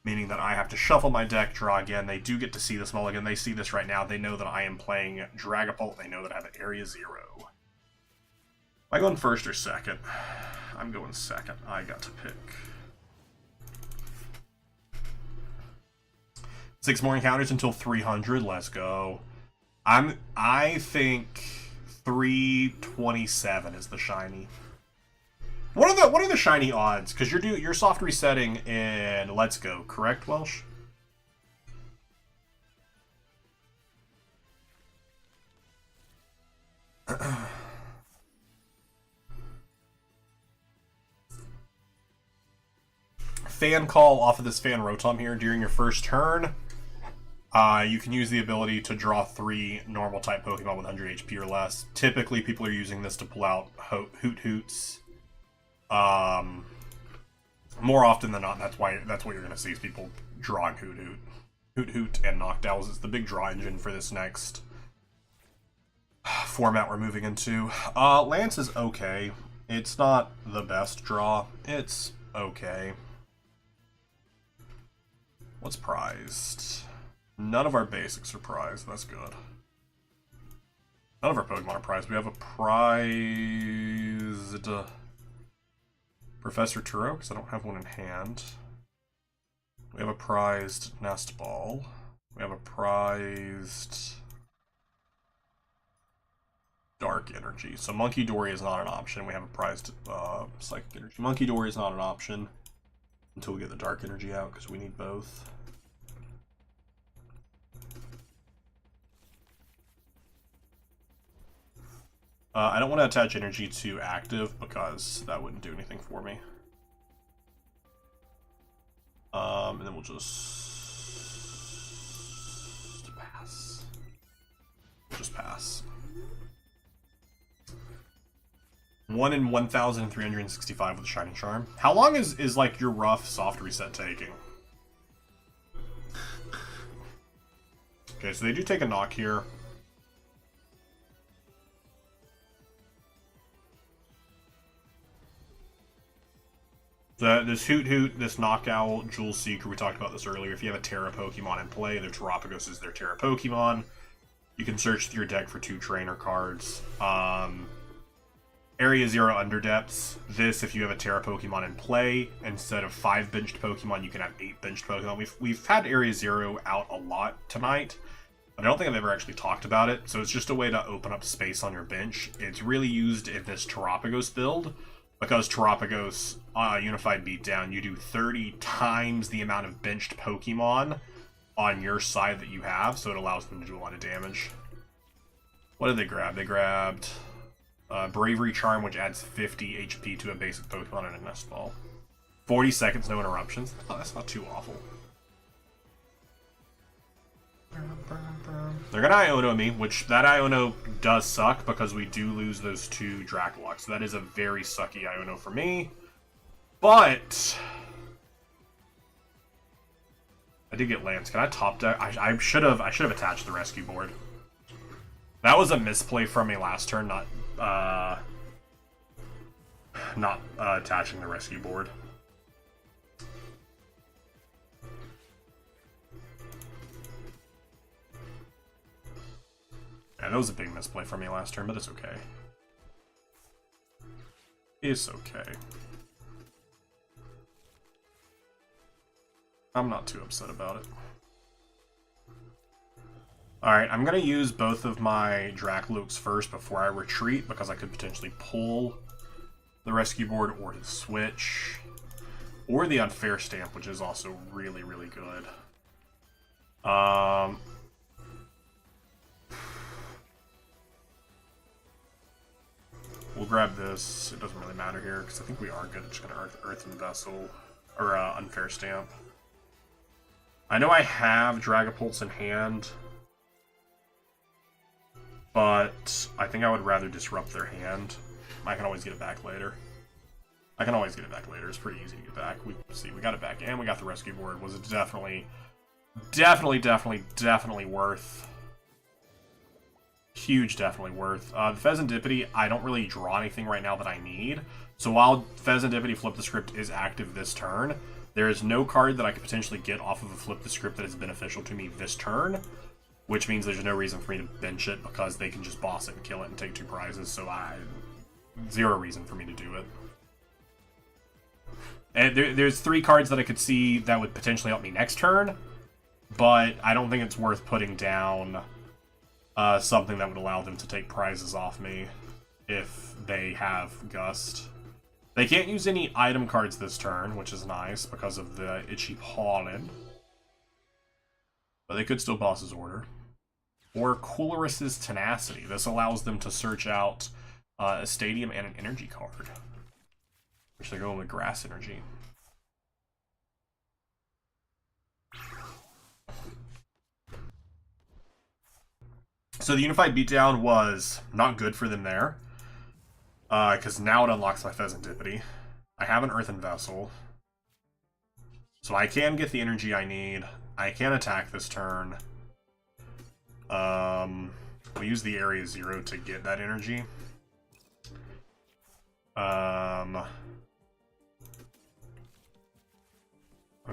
meaning that I have to shuffle my deck, draw again. They do get to see this mulligan. They see this right now. They know that I am playing Dragapult. They know that I have an Area 0. Am I going first or second? I'm going second. I got to pick. 6 more encounters until 300. Let's go. I think 327 is the shiny. What are the shiny odds? Because you're soft resetting in Let's Go, correct, Welsh? Fan call off of this Fan Rotom here. During your first turn, you can use the ability to draw 3 normal type Pokemon with 100 HP or less. Typically, people are using this to pull out Hoot Hoots. More often than not, that's what you're going to see is people drawing Hoot Hoot and Noctowls. It's the big draw engine for this next format we're moving into. Lance is okay. It's not the best draw. It's okay. What's prized? None of our basics are prized. That's good. None of our Pokemon are prized. We have a prized Professor Turo, because I don't have one in hand. We have a prized Nest Ball. We have a prized Dark Energy. So Monkey Dory is not an option. We have a prized Psychic Energy. Monkey Dory is not an option until we get the Dark Energy out, because we need both. I don't want to attach energy to active because that wouldn't do anything for me. And then we'll just pass. We'll just pass. 1 in 1,365 with a Shiny Charm. How long is like your rough soft reset taking? Okay, so they do take a knock here. This Hoot Hoot, this Knockout, Jewel Seeker, we talked about this earlier. If you have a Terra Pokemon in play, their Terapagos is their Terra Pokemon. You can search through your deck for 2 trainer cards. Area 0 Underdepths. This, if you have a Terra Pokemon in play, instead of 5 benched Pokemon, you can have 8 benched Pokemon. We've had Area 0 out a lot tonight, but I don't think I've ever actually talked about it. So it's just a way to open up space on your bench. It's really used in this Terapagos build, because Terapagos, Unified Beatdown, you do 30 times the amount of benched Pokemon on your side that you have, so it allows them to do a lot of damage. What did they grab? They grabbed Bravery Charm, which adds 50 HP to a basic Pokemon and a Nest Ball. 40 seconds, no interruptions. Oh, that's not too awful. They're gonna Iono me, which that Iono does suck because we do lose those 2 Dracolocs. So that is a very sucky Iono for me. But I did get Lance. Can I top deck? I should have attached the rescue board. That was a misplay from me last turn, not attaching the rescue board. Yeah, that was a big misplay from me last turn, but it's okay. It's okay. I'm not too upset about it. Alright, I'm going to use both of my Draclukes first before I retreat, because I could potentially pull the rescue board or the switch. Or the Unfair Stamp, which is also really, really good. We'll grab this. It doesn't really matter here, because I think we are good at just going to Earthen Vessel, or Unfair Stamp. I know I have Dragapults in hand, but I think I would rather disrupt their hand. I can always get it back later. It's pretty easy to get back. We got it back, and we got the rescue board. Was it definitely worth. Huge, definitely worth. The Pheasantipity, I don't really draw anything right now that I need. So while Pheasantipity Flip the Script is active this turn, there is no card that I could potentially get off of a Flip the Script that is beneficial to me this turn, which means there's no reason for me to bench it because they can just boss it and kill it and take 2 prizes, so zero reason for me to do it. And there's 3 cards that I could see that would potentially help me next turn, but I don't think it's worth putting down something that would allow them to take prizes off me if they have Gust. They can't use any item cards this turn, which is nice because of the Itchy Pollen. But they could still boss his order. Or Coolorus's Tenacity. This allows them to search out a Stadium and an Energy card. Which they're going with Grass Energy. So the Unified Beatdown was not good for them there. Because now it unlocks my Pheasantipity. I have an Earthen Vessel. So I can get the energy I need. I can attack this turn. We'll use the Area 0 to get that energy. I'm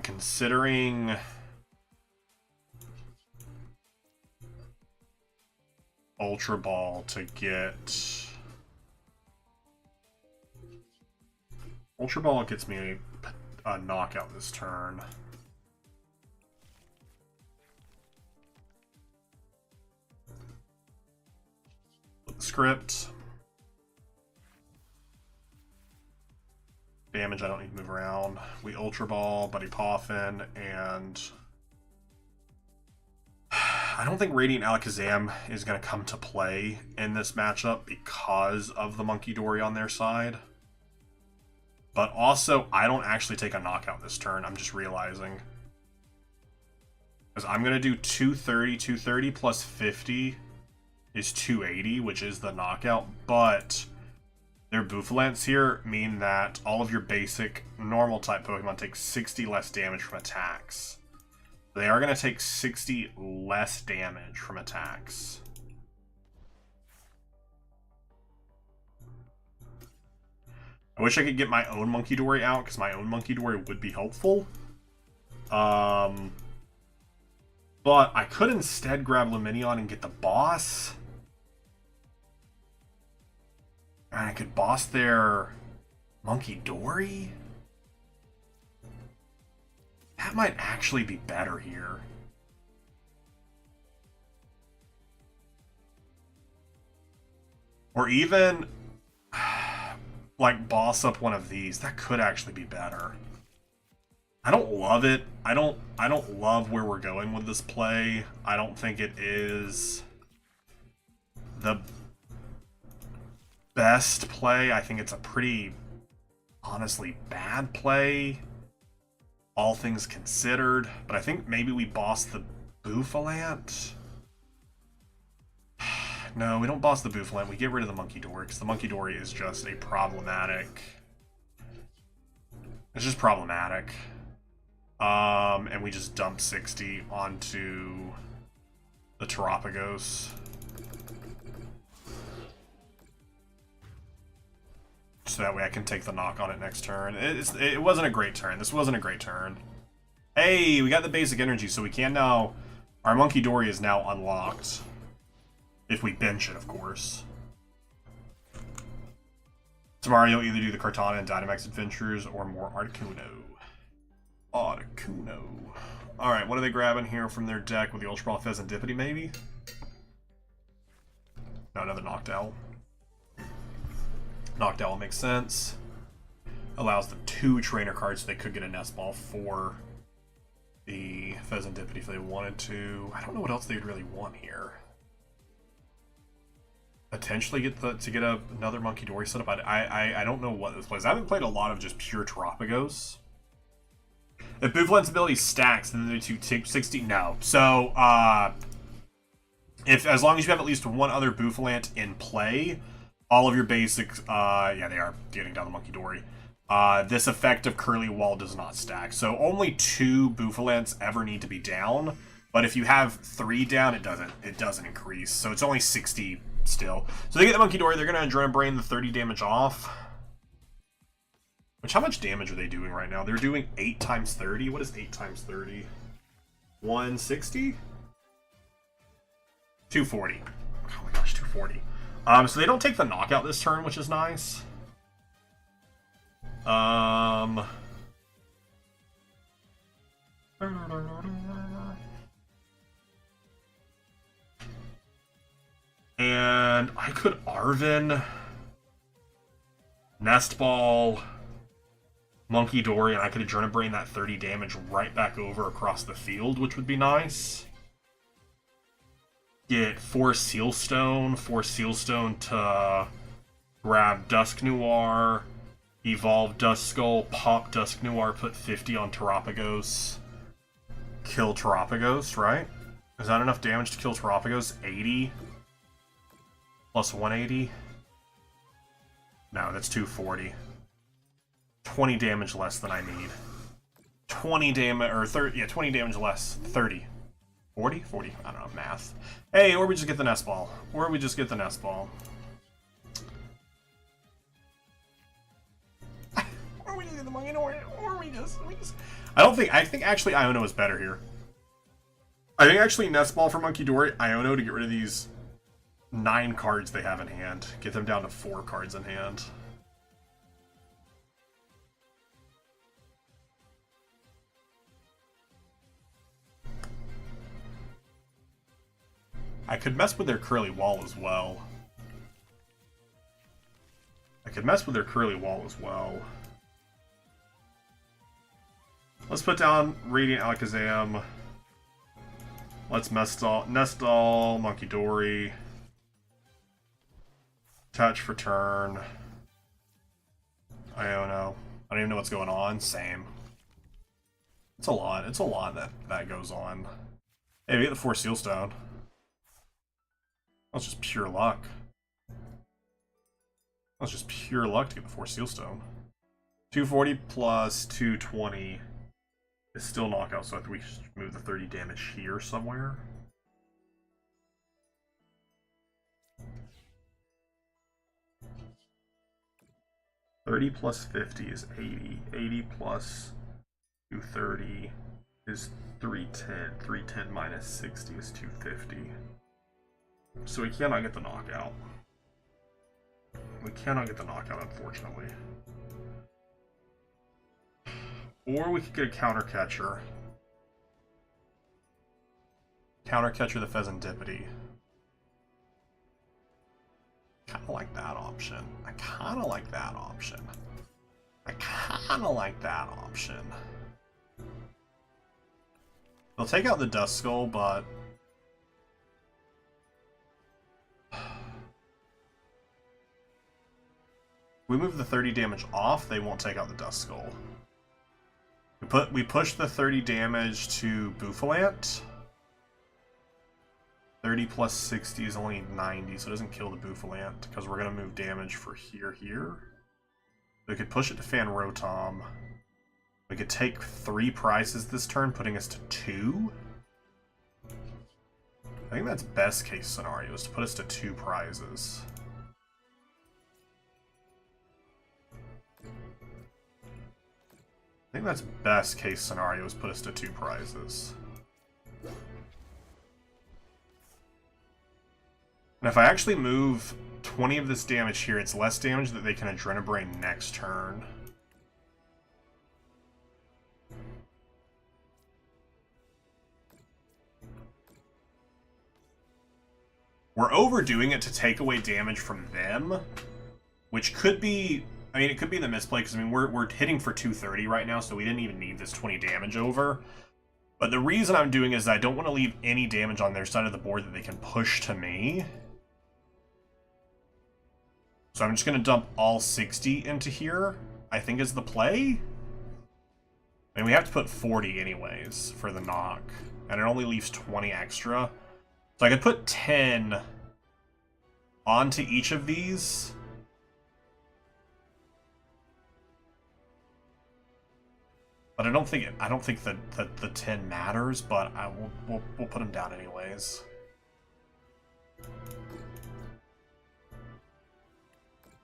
considering Ultra Ball to get... Ultra Ball gets me a knockout this turn. Script. Damage I don't need to move around. We Ultra Ball, Buddy Poffin, and... I don't think Radiant Alakazam is going to come to play in this matchup because of the Monkey Dory on their side. But also, I don't actually take a knockout this turn, I'm just realizing. Because I'm going to do 230, 230 plus 50 is 280, which is the knockout, but their Bouffalants here mean that all of your basic normal type Pokemon take 60 less damage from attacks. They are going to take 60 less damage from attacks. I wish I could get my own Monkey Dory out, because my own Monkey Dory would be helpful. But I could instead grab Lumineon and get the boss. And I could boss their Monkey Dory. That might actually be better here. Or even... like boss up one of these. That could actually be better. I don't love it. I don't love where we're going with this play. I don't think it is the best play. I think it's a pretty honestly bad play, all things considered. But I think maybe we boss the Bouffalant. No, we don't boss the Bouffalant. We get rid of the Monkey Dory, because the Monkey Dory is just a problematic... It's just problematic. And we just dump 60 onto the Terapagos. So that way I can take the knock on it next turn. It wasn't a great turn. This wasn't a great turn. Hey, we got the basic energy, so we can now... Our Monkey Dory is now unlocked. If we bench it, of course. Tomorrow you'll either do the Kartana and Dynamax Adventures or more Articuno. Alright, what are they grabbing here from their deck with the Ultra Ball Pheasantipity, maybe? No, another Noctowl. Noctowl makes sense. Allows the 2 trainer cards so they could get a Nest Ball for the Pheasantipity if they wanted to. I don't know what else they'd really want here. potentially get another Monkey Dory setup. I don't know what this plays. I haven't played a lot of just pure Terapagos. If Bouffalante's ability stacks, then they do 60. No. So, if as long as you have at least one other Bouffalante in play, all of your basics, yeah, they are getting down the Monkey Dory. This effect of Curly Wall does not stack. So only 2 Bouffalantes ever need to be down. But if you have 3 down, it doesn't increase. So it's only 60 still. So they get the Monkey Dory, they're gonna Adrenaline Brain the 30 damage off. Which, how much damage are they doing right now? They're doing 8 times 30. What is 8 times 30? 160? 240. Oh my gosh, 240. So they don't take the knockout this turn, which is nice. And I could Arven, Nest Ball, Monkey Dory, and I could Adrenaline Brain that 30 damage right back over across the field, which would be nice. Get 4 Sealstone to grab Dusk Noir, evolve Duskull, pop Dusk Noir, put 50 on Terapagos, kill Terapagos, right? Is that enough damage to kill Terapagos? 80 plus 180? No, that's 240. 20 damage less than I need. 20 damage, or 30, yeah, 20 damage less. 30. 40? 40. I don't know, math. Hey, or we just get the Nest Ball. Or we just get the Nest Ball. Or we just get the Monkey Dory. Or we just... I think actually Iono is better here. I think actually Nest Ball for Monkey Dory, Iono to get rid of these 9 cards they have in hand. Get them down to 4 cards in hand. I could mess with their Curly Wall as well. Let's put down Radiant Alakazam. Let's Nestall, Monkey Dory. Touch for turn. I don't know. I don't even know what's going on. Same. It's a lot. It's a lot that goes on. Hey, we get the 4 Sealstone. That's just pure luck. That's just pure luck to get the 4 Sealstone. 240 plus 220 is still knockout, so I think we should move the 30 damage here somewhere. $30 plus 50 is 80. 80 plus 230 is 310. 310 minus 60 is 250. So we cannot get the knockout. We cannot get the knockout, unfortunately. Or we could get a counter catcher. Counter catcher the Pheasantipity. Kinda like that option. I kinda like that option. They'll take out the Duskull, but we move the 30 damage off, they won't take out the Duskull. We push the 30 damage to Bouffalante. 30 plus 60 is only 90, so it doesn't kill the Bouffalante, because we're going to move damage for here. We could push it to Fan Rotom. We could take 3 prizes this turn, putting us to 2. I think that's best case scenario, is to put us to 2 prizes. I think that's best case scenario, is put us to 2 prizes. And if I actually move 20 of this damage here, it's less damage that they can Adrenaline Brain next turn. We're overdoing it to take away damage from them, which could be... I mean, it could be the misplay, because, I mean, we're hitting for 230 right now, so we didn't even need this 20 damage over. But the reason I'm doing is I don't want to leave any damage on their side of the board that they can push to me. So I'm just going to dump all 60 into here, I think is the play. And we have to put 40 anyways for the knock. And it only leaves 20 extra. So I could put 10 onto each of these. But I don't think that the 10 matters, but we'll put them down anyways.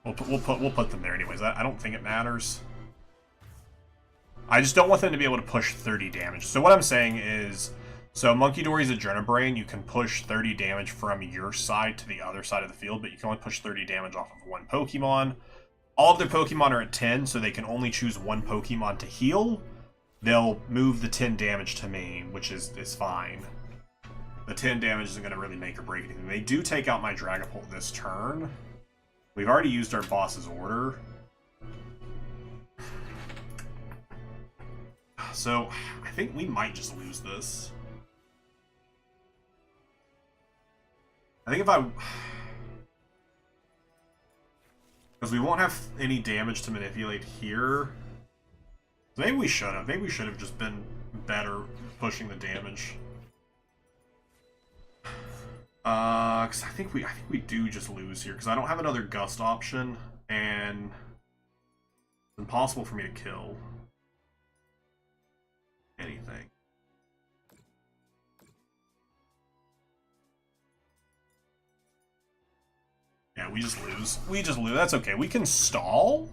We'll put them there anyways. I don't think it matters. I just don't want them to be able to push 30 damage. So what I'm saying is, so Monkey Dory's Adrenabrain, you can push 30 damage from your side to the other side of the field, but you can only push 30 damage off of one Pokemon. All of their Pokemon are at 10, so they can only choose one Pokemon to heal. They'll move the 10 damage to me, which is fine. The 10 damage isn't going to really make or break anything. They do take out my Dragapult this turn. We've already used our boss's order. So, I think we might just lose this. I think if I... Because we won't have any damage to manipulate here. Maybe we should have. Maybe we should have just been better pushing the damage. Because I think we do just lose here. Because I don't have another Gust option, and it's impossible for me to kill anything. Yeah, we just lose. We just lose. That's okay. We can stall.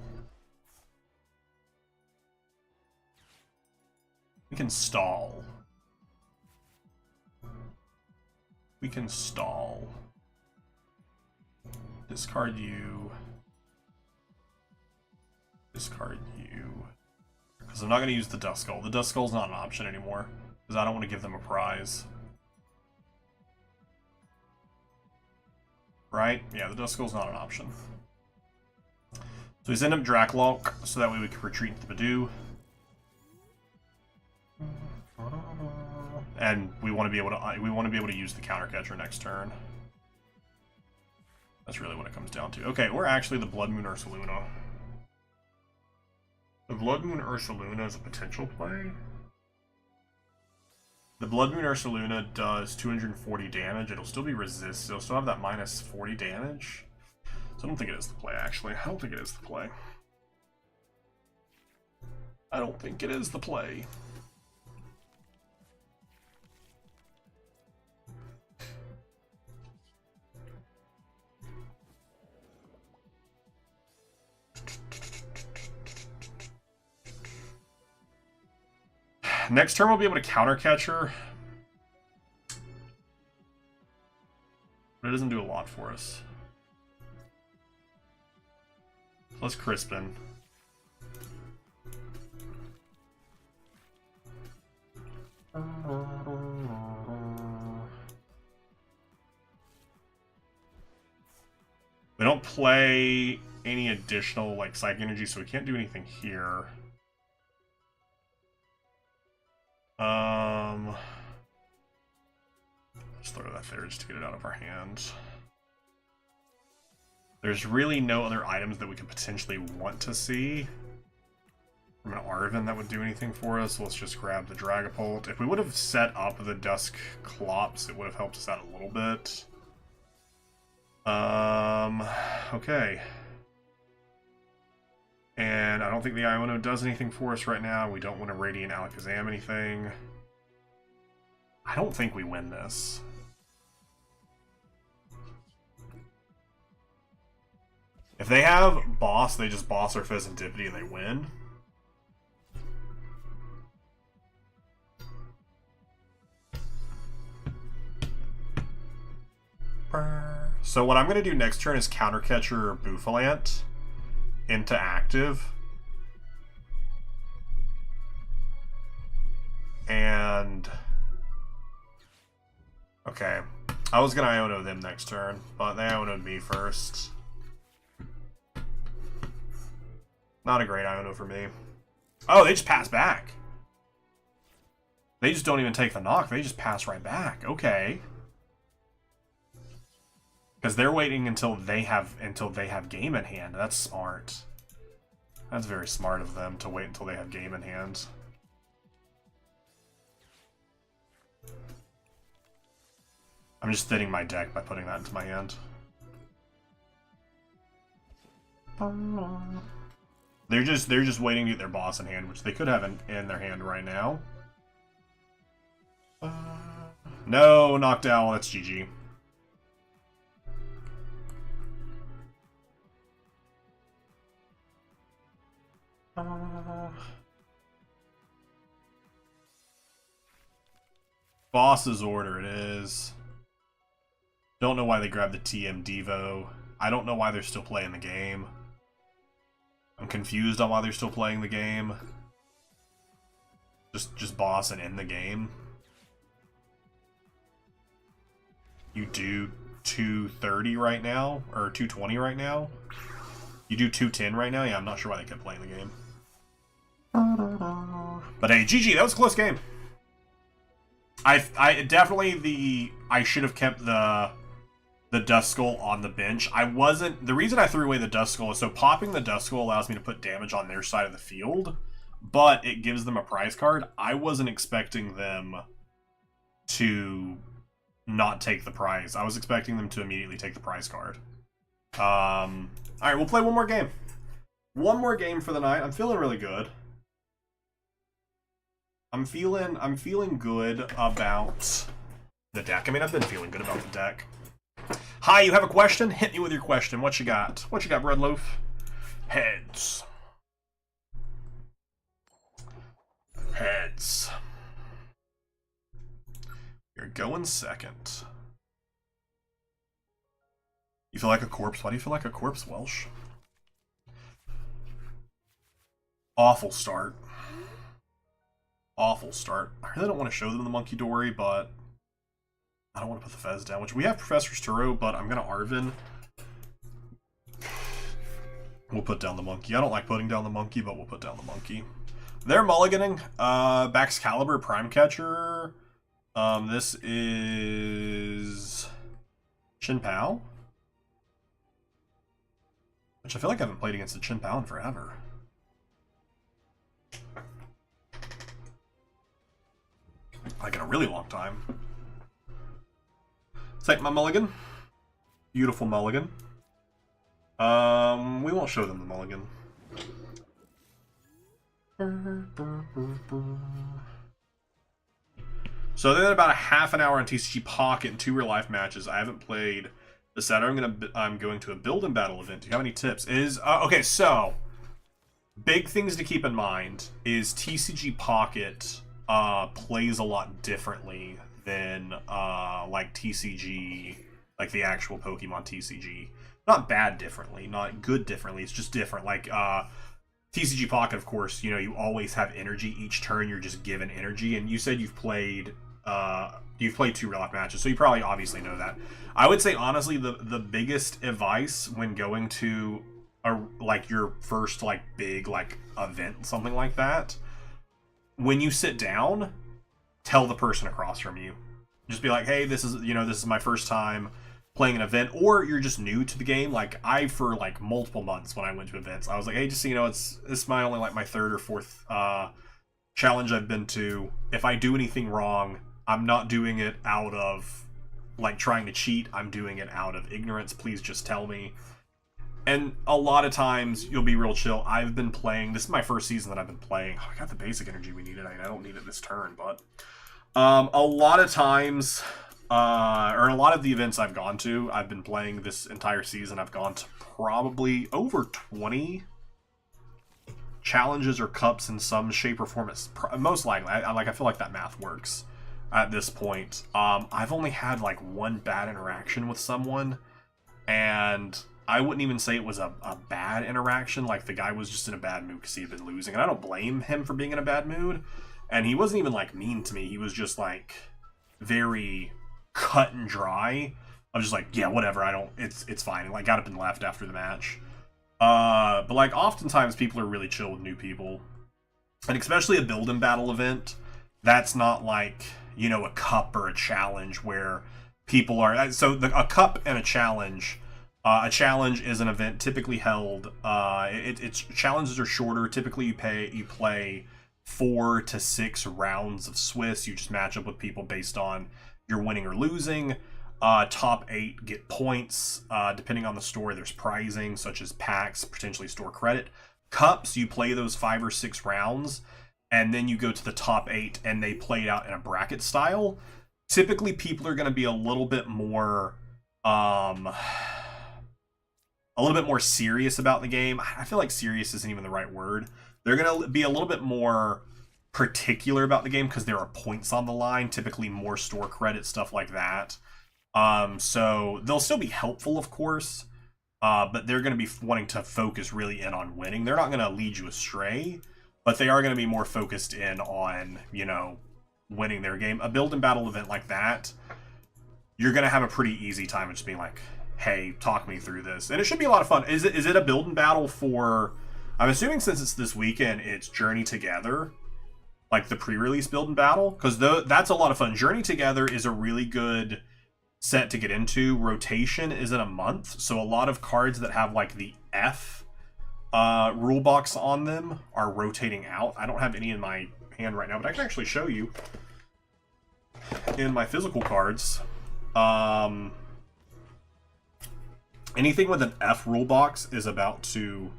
We can stall. We can stall. Discard you. Discard you. Because I'm not going to use the Duskull. The Duskull's not an option anymore. Because I don't want to give them a prize. Right? Yeah, the Duskull's not an option. So we send up Dracloak, so that way we can retreat into Badoo. And we want to be able to use the counter catcher next turn. That's really what it comes down to. Okay, we're actually the Blood Moon Ursaluna. The Blood Moon Ursaluna is a potential play. The Blood Moon Ursaluna does 240 damage. It'll still be resist. It'll still have that minus 40 damage. So I don't think it is the play, actually. I don't think it is the play. I don't think it is the play. Next turn we'll be able to counter catch her. But it doesn't do a lot for us. So let's Crispin. We don't play any additional like Psychic Energy, so we can't do anything here. Just throw that there just to get it out of our hands. There's really no other items that we could potentially want to see from an Arven that would do anything for us. So let's just grab the Dragapult. If we would have set up the Dusk Clops, it would have helped us out a little bit. Okay. And I don't think the Iono does anything for us right now. We don't want to Radiant Alakazam anything. I don't think we win this. If they have Boss, they just Boss or Pheasantipity and they win. So what I'm going to do next turn is Counter Catcher Bouffalant into active. And okay, I was gonna Iono them next turn, but they Iono'd me first. Not a great Iono for me. Oh, they just pass back. They just don't even take the knock, they just pass right back. Okay. Because they're waiting until they have game in hand. That's smart. That's very smart of them to wait until they have game in hand. I'm just thinning my deck by putting that into my hand. They're just waiting to get their boss in hand, which they could have in their hand right now. No, knocked out. That's GG. Boss's order it is. Don't know why they grabbed the TM Devo. I don't know why they're still playing the game. I'm confused on why they're still playing the game. Just boss and end the game. You do 230 right now, or 220 right now. You do 210 right now? Yeah, I'm not sure why they kept playing the game. But hey, GG, that was a close game. I definitely I should have kept the Dust Skull on the bench. The reason I threw away the Dust Skull is so popping the Dust Skull allows me to put damage on their side of the field, but it gives them a prize card. I wasn't expecting them to not take the prize. I was expecting them to immediately take the prize card. Alright, we'll play one more game. One more game for the night. I'm feeling really good. I'm feeling good about the deck. I mean, I've been feeling good about the deck. Hi, you have a question? Hit me with your question. What you got? What you got, Bread Loaf? Heads. Heads. You're going second. You feel like a corpse? Why do you feel like a corpse, Welsh? Awful start. Awful start. I really don't want to show them the Monkey Dory, but I don't want to put the Fez down, which we have Professor's Turo, but I'm going to Arvin. We'll put down the Monkey. I don't like putting down the Monkey, but we'll put down the Monkey. They're mulliganing. Baxcalibur, Prime Catcher. This is Chin Pao, which I feel like I haven't played against the Chin Pao in forever. Like in a really long time. Take my mulligan. Beautiful mulligan. We won't show them the mulligan. So then about a half an hour on TCG Pocket and 2 real life matches. I haven't played the set. I'm going to a build and battle event. Do you have any tips? Okay, so big things to keep in mind is TCG Pocket plays a lot differently than like TCG, like the actual Pokemon TCG. Not bad differently, not good differently. It's just different. Like TCG Pocket, of course, you know, you always have energy each turn. You're just given energy, and you said you've played 2 real life matches, so you probably obviously know that. I would say honestly, the biggest advice when going to like your first like big like event, something like that, when you sit down, tell the person across from you. Just be like, hey, this is my first time playing an event, or you're just new to the game. Like for like multiple months when I went to events, I was like, hey, just so you know, it's my only like my 3rd or 4th challenge I've been to. If I do anything wrong, I'm not doing it out of like trying to cheat. I'm doing it out of ignorance. Please just tell me. And a lot of times you'll be real chill. I've been playing, this is my first season that I've been playing. Oh, I got the basic energy we needed. I mean, I don't need it this turn, but a lot of times, or a lot of the events I've gone to, I've been playing this entire season. I've gone to probably over 20 challenges or cups in some shape or form. Most likely. I feel like that math works at this point. I've only had like 1 bad interaction with someone, and I wouldn't even say it was a bad interaction. Like, the guy was just in a bad mood because he had been losing. And I don't blame him for being in a bad mood. And he wasn't even, like, mean to me. He was just, like, very cut and dry. I was just like, yeah, whatever. It's fine. And, like, got up and left after the match. But, like, oftentimes people are really chill with new people. And especially a build and battle event. That's not, like, you know, a cup or a challenge where people are so a cup and a challenge. A challenge is an event typically held. It's challenges are shorter. Typically, you play 4 to 6 rounds of Swiss. You just match up with people based on your winning or losing. Top 8 get points. Depending on the store, there's prizing such as packs, potentially store credit. Cups, you play those 5 or 6 rounds, and then you go to the top 8, and they play it out in a bracket style. Typically, people are going to be a little bit more serious about the game. I feel like serious isn't even the right word. They're going to be a little bit more particular about the game because there are points on the line, typically more store credit, stuff like that. So they'll still be helpful, of course, but they're going to be wanting to focus really in on winning. They're not going to lead you astray, but they are going to be more focused in on, you know, winning their game. A build and battle event like that, you're going to have a pretty easy time of just being like, hey, talk me through this. And it should be a lot of fun. Is it a build and battle for, I'm assuming since it's this weekend, it's Journey Together, like the pre-release build and battle? Because that's a lot of fun. Journey Together is a really good set to get into. Rotation is in a month, so a lot of cards that have like the F rule box on them are rotating out. I don't have any in my hand right now, but I can actually show you in my physical cards. Anything with an F rule box is about to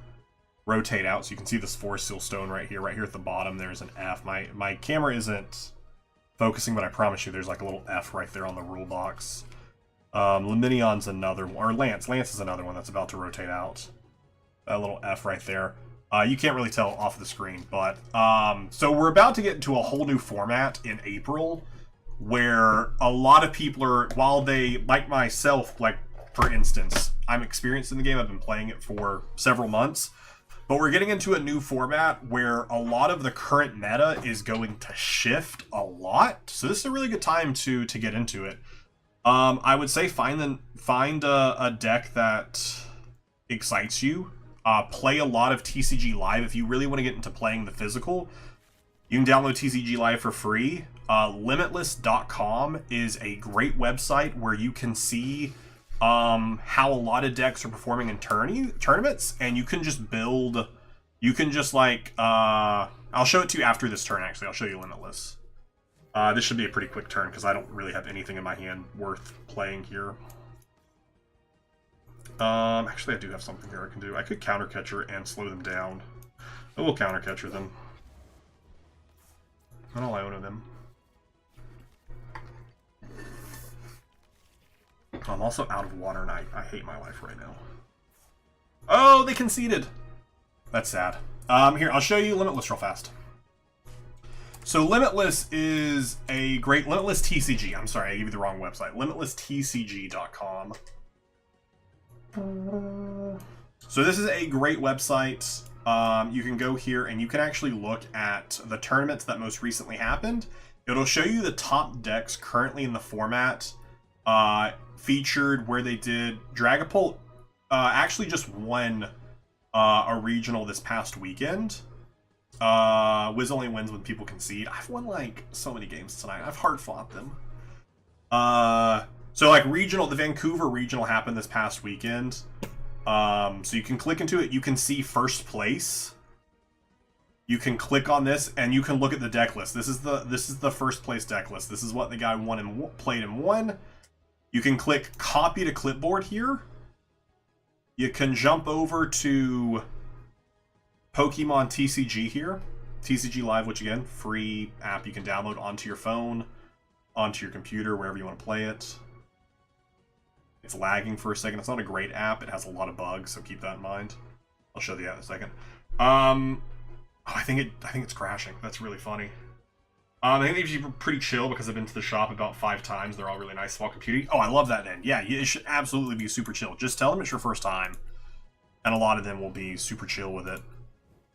rotate out. So you can see this Forest Seal Stone right here at the bottom. There's an F. My camera isn't focusing, but I promise you there's like a little F right there on the rule box. Luminion's another one, or Lance is another one that's about to rotate out. That little F right there. You can't really tell off the screen, but so we're about to get into a whole new format in April where a lot of people are, while they, like myself, like for instance, I'm experienced in the game, I've been playing it for several months, but we're getting into a new format where a lot of the current meta is going to shift a lot. So this is a really good time to get into it. I would say find a deck that excites you. Play a lot of TCG Live. If you really want to get into playing the physical, you can download TCG Live for free. Limitless.com is a great website where you can see how a lot of decks are performing in tournaments, and you can just build. You can just like I'll show it to you after this turn. Actually, I'll show you Limitless. This should be a pretty quick turn because I don't really have anything in my hand worth playing here. Actually, I do have something here I can do. I could counter catcher and slow them down. I will counter catcher them. And I'll Iona them. I'm also out of water, and I hate my life right now. Oh, they conceded. That's sad. Here, I'll show you Limitless real fast. So Limitless is a great... Limitless TCG. I'm sorry, I gave you the wrong website. LimitlessTCG.com. So this is a great website. You can go here and you can actually look at the tournaments that most recently happened. It'll show you the top decks currently in the format. Featured where they did Dragapult actually just won a regional this past weekend. Wiz only wins when people concede. I've won like so many games tonight. I've hard fought them. So like regional, the Vancouver regional happened this past weekend. So you can click into it. You can see first place. You can click on this and you can look at the deck list. This is the first place deck list. This is what the guy won and played and won. You can click copy to clipboard here. You can jump over to Pokemon TCG here. TCG Live, which again, free app you can download onto your phone, onto your computer, wherever you want to play it. It's lagging for a second. It's not a great app. It has a lot of bugs, so keep that in mind. I'll show you that in a second. I think it's crashing. That's really funny. I think these are pretty chill because I've been to the shop about 5 times. They're all really nice, small computing. Oh, I love that end. Yeah, it should absolutely be super chill. Just tell them it's your first time, and a lot of them will be super chill with it.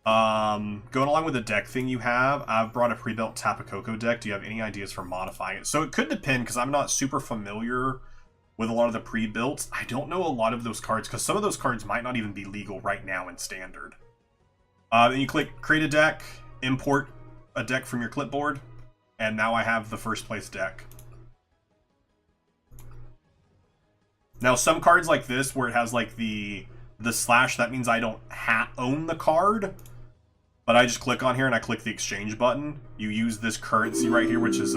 Going along with the deck thing you have, I've brought a pre-built Tapu Koko deck. Do you have any ideas for modifying it? So it could depend because I'm not super familiar with a lot of the pre-builts. I don't know a lot of those cards because some of those cards might not even be legal right now in Standard. Then you click Create a Deck, import a deck from your clipboard, and now I have the first place deck. Now, some cards like this, where it has like the slash, that means I don't own the card, but I just click on here and I click the exchange button. You use this currency right here, which is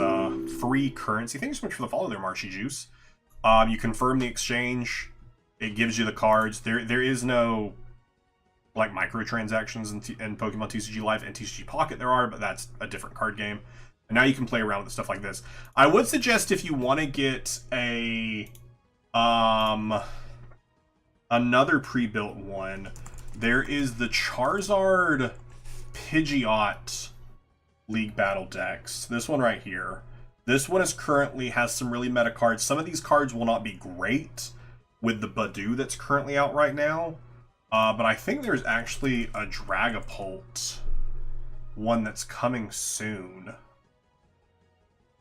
free currency. Thank you so much for the follow there, Marshy Juice. You confirm the exchange. It gives you the cards. There is no like microtransactions in Pokemon TCG Live and TCG Pocket. There are, but that's a different card game. And now you can play around with stuff like this. I would suggest if you want to get a another pre-built one, there is the Charizard Pidgeot League Battle decks. This one right here. This one is currently has some really meta cards. Some of these cards will not be great with the Badoo that's currently out right now. But I think there's actually a Dragapult one that's coming soon.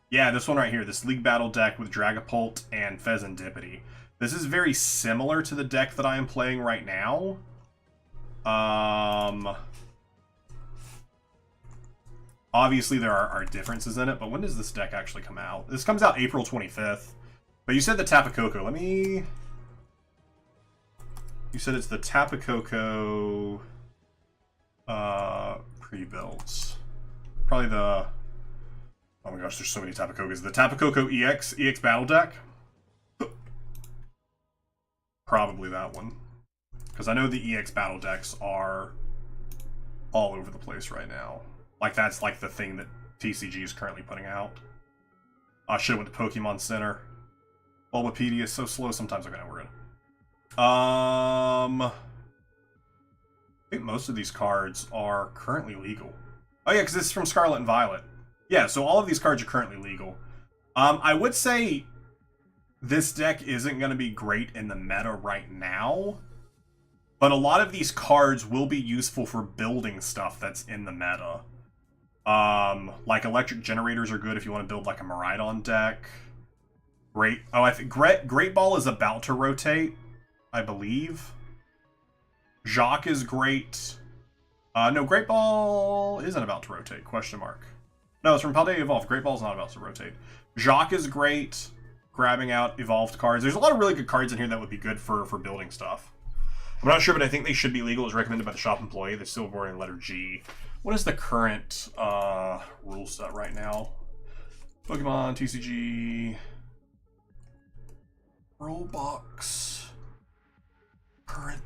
Yeah, this one right here. This League Battle deck with Dragapult and Pheasantipity. This is very similar to the deck that I am playing right now. Obviously, there are differences in it, but when does this deck actually come out? This comes out April 25th. But you said the Tapu Koko. Let me... You said it's the Tapu Koko pre-builds. Probably the... Oh my gosh, there's so many Tapu Kokos. The Tapu Koko EX Battle deck? Probably that one. Because I know the EX Battle decks are all over the place right now. Like, that's like the thing that TCG is currently putting out. I should have went to Pokemon Center. Bulbapedia is so slow sometimes. Okay, we're in. I think most of these cards are currently legal. Oh yeah, because this is from Scarlet and Violet. Yeah, so all of these cards are currently legal. I would say this deck isn't going to be great in the meta right now, but a lot of these cards will be useful for building stuff that's in the meta. Like electric generators are good if you want to build like a Miraidon deck. I think Great Ball is about to rotate, I believe. Jacques is great. No, Great Ball isn't about to rotate, question mark. No, it's from Paldea Evolved. Great Ball's not about to rotate. Jacques is great, grabbing out evolved cards. There's a lot of really good cards in here that would be good for building stuff. I'm not sure, but I think they should be legal as recommended by the shop employee. They're still born in letter G. What is the current rule set right now? Pokemon, TCG, rule box, current.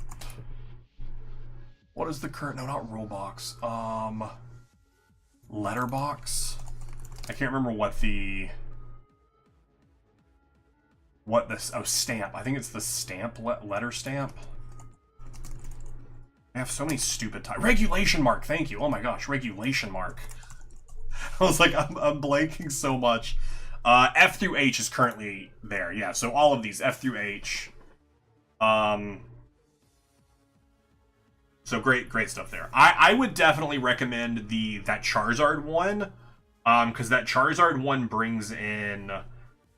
What is the current? No, not rule box. Letterbox. I can't remember what this. Oh, stamp. I think it's the stamp letter stamp. I have so many stupid types. Regulation mark. Thank you. Oh my gosh, regulation mark. I was like, I'm blanking so much. F through H is currently there. Yeah, so all of these F through H. So great stuff there. I would definitely recommend that Charizard one, because that Charizard one brings in,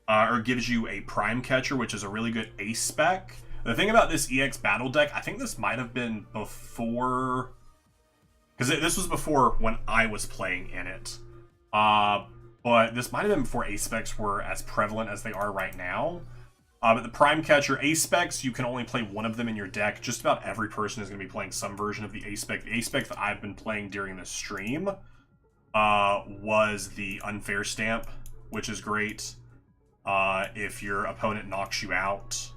or gives you a Prime Catcher, which is a really good ace spec. The thing about this EX Battle deck, I think this might have been before, because this was before when I was playing in it. But this might have been before ace specs were as prevalent as they are right now. But the Prime Catcher ace specs, you can only play one of them in your deck. Just about every person is going to be playing some version of the ace spec. The ace spec that I've been playing during the stream was the Unfair Stamp, which is great if your opponent knocks you out.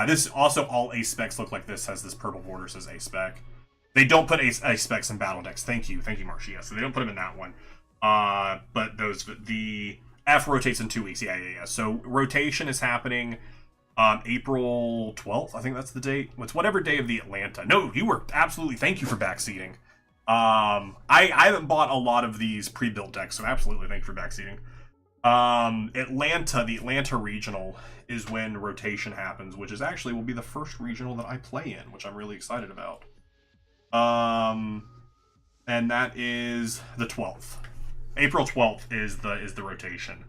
This also, all ace specs look like this, has this purple border, says ace spec. They don't put ace specs in battle decks. Thank you, Marcia. So they don't put them in that one. But the F rotates in 2 weeks. Yeah. So rotation is happening April 12th. I think that's the date. It's whatever day of the Atlanta. No, you were absolutely. Thank you for backseating. I haven't bought a lot of these pre-built decks, so absolutely thank you for backseating. The Atlanta regional is when rotation happens, which is actually will be the first regional that I play in, which I'm really excited about. And that is the 12th. April 12th is the rotation.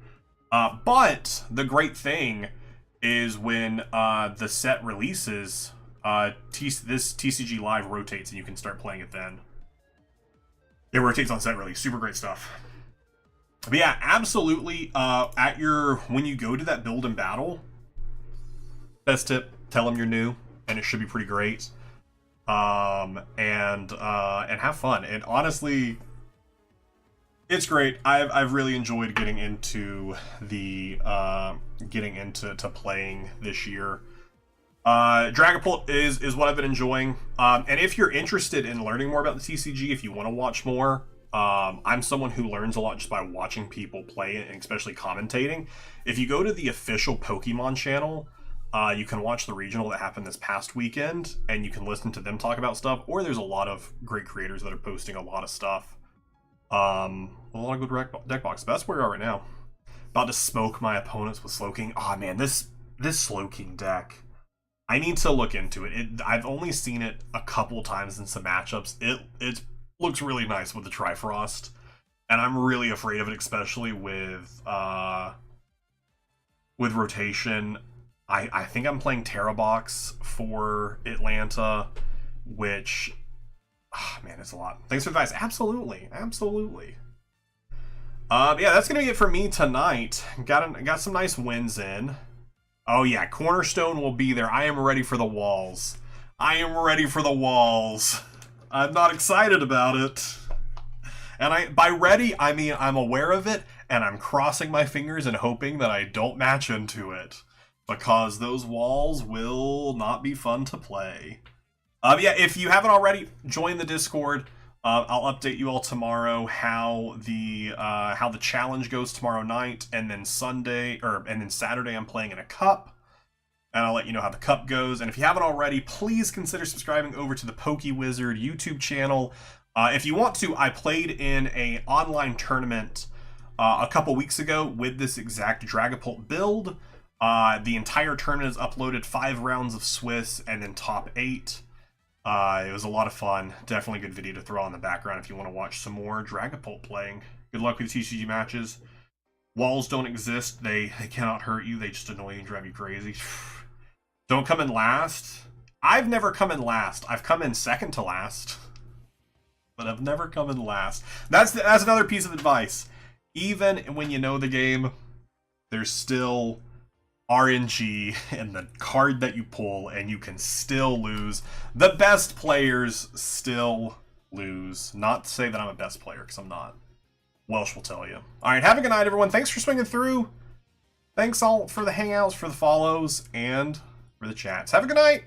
But the great thing is when the set releases, this TCG Live rotates and you can start playing it then. It rotates on set release. Super great stuff. But yeah, absolutely. When you go to that build and battle, Best tip, tell them you're new, and it should be pretty great. And have fun. And honestly, it's great. I've really enjoyed getting into the playing this year. Dragapult is what I've been enjoying. And if you're interested in learning more about the TCG, if you want to watch more, I'm someone who learns a lot just by watching people play it, and especially commentating. If you go to the official Pokemon channel, you can watch the regional that happened this past weekend, and you can listen to them talk about stuff. Or there's a lot of great creators that are posting a lot of stuff. A lot of good deck box. That's where we are right now. About to smoke my opponents with Slowking. Oh man, this Slowking deck, I need to look into it. I've only seen it a couple times in some matchups. It looks really nice with the Trifrost, and I'm really afraid of it, especially with rotation. I think I'm playing Terrabox for Atlanta, which, man, it's a lot. Thanks for the advice. Absolutely. Yeah, that's gonna be it for me tonight. Got some nice wins in. Oh yeah, Cornerstone will be there. I am ready for the walls. I'm not excited about it. And by ready, I mean I'm aware of it, and I'm crossing my fingers and hoping that I don't match into it, because those walls will not be fun to play. Yeah, if you haven't already, join the Discord. I'll update you all tomorrow how the challenge goes tomorrow night, and then Saturday I'm playing in a cup, and I'll let you know how the cup goes. And if you haven't already, please consider subscribing over to the PokeWizard YouTube channel. If you want to, I played in an online tournament a couple weeks ago with this exact Dragapult build. The entire tournament is uploaded, 5 rounds of Swiss and then top 8. It was a lot of fun. Definitely a good video to throw on the background if you want to watch some more Dragapult playing. Good luck with the TCG matches. Walls don't exist. They cannot hurt you. They just annoy you and drive you crazy. Don't come in last. I've never come in last. I've come in second to last, but I've never come in last. That's another piece of advice. Even when you know the game, there's still RNG in the card that you pull, and you can still lose. The best players still lose. Not to say that I'm a best player, because I'm not. Welsh will tell you. Alright, have a good night, everyone. Thanks for swinging through. Thanks all for the hangouts, for the follows, and for the chats. Have a good night.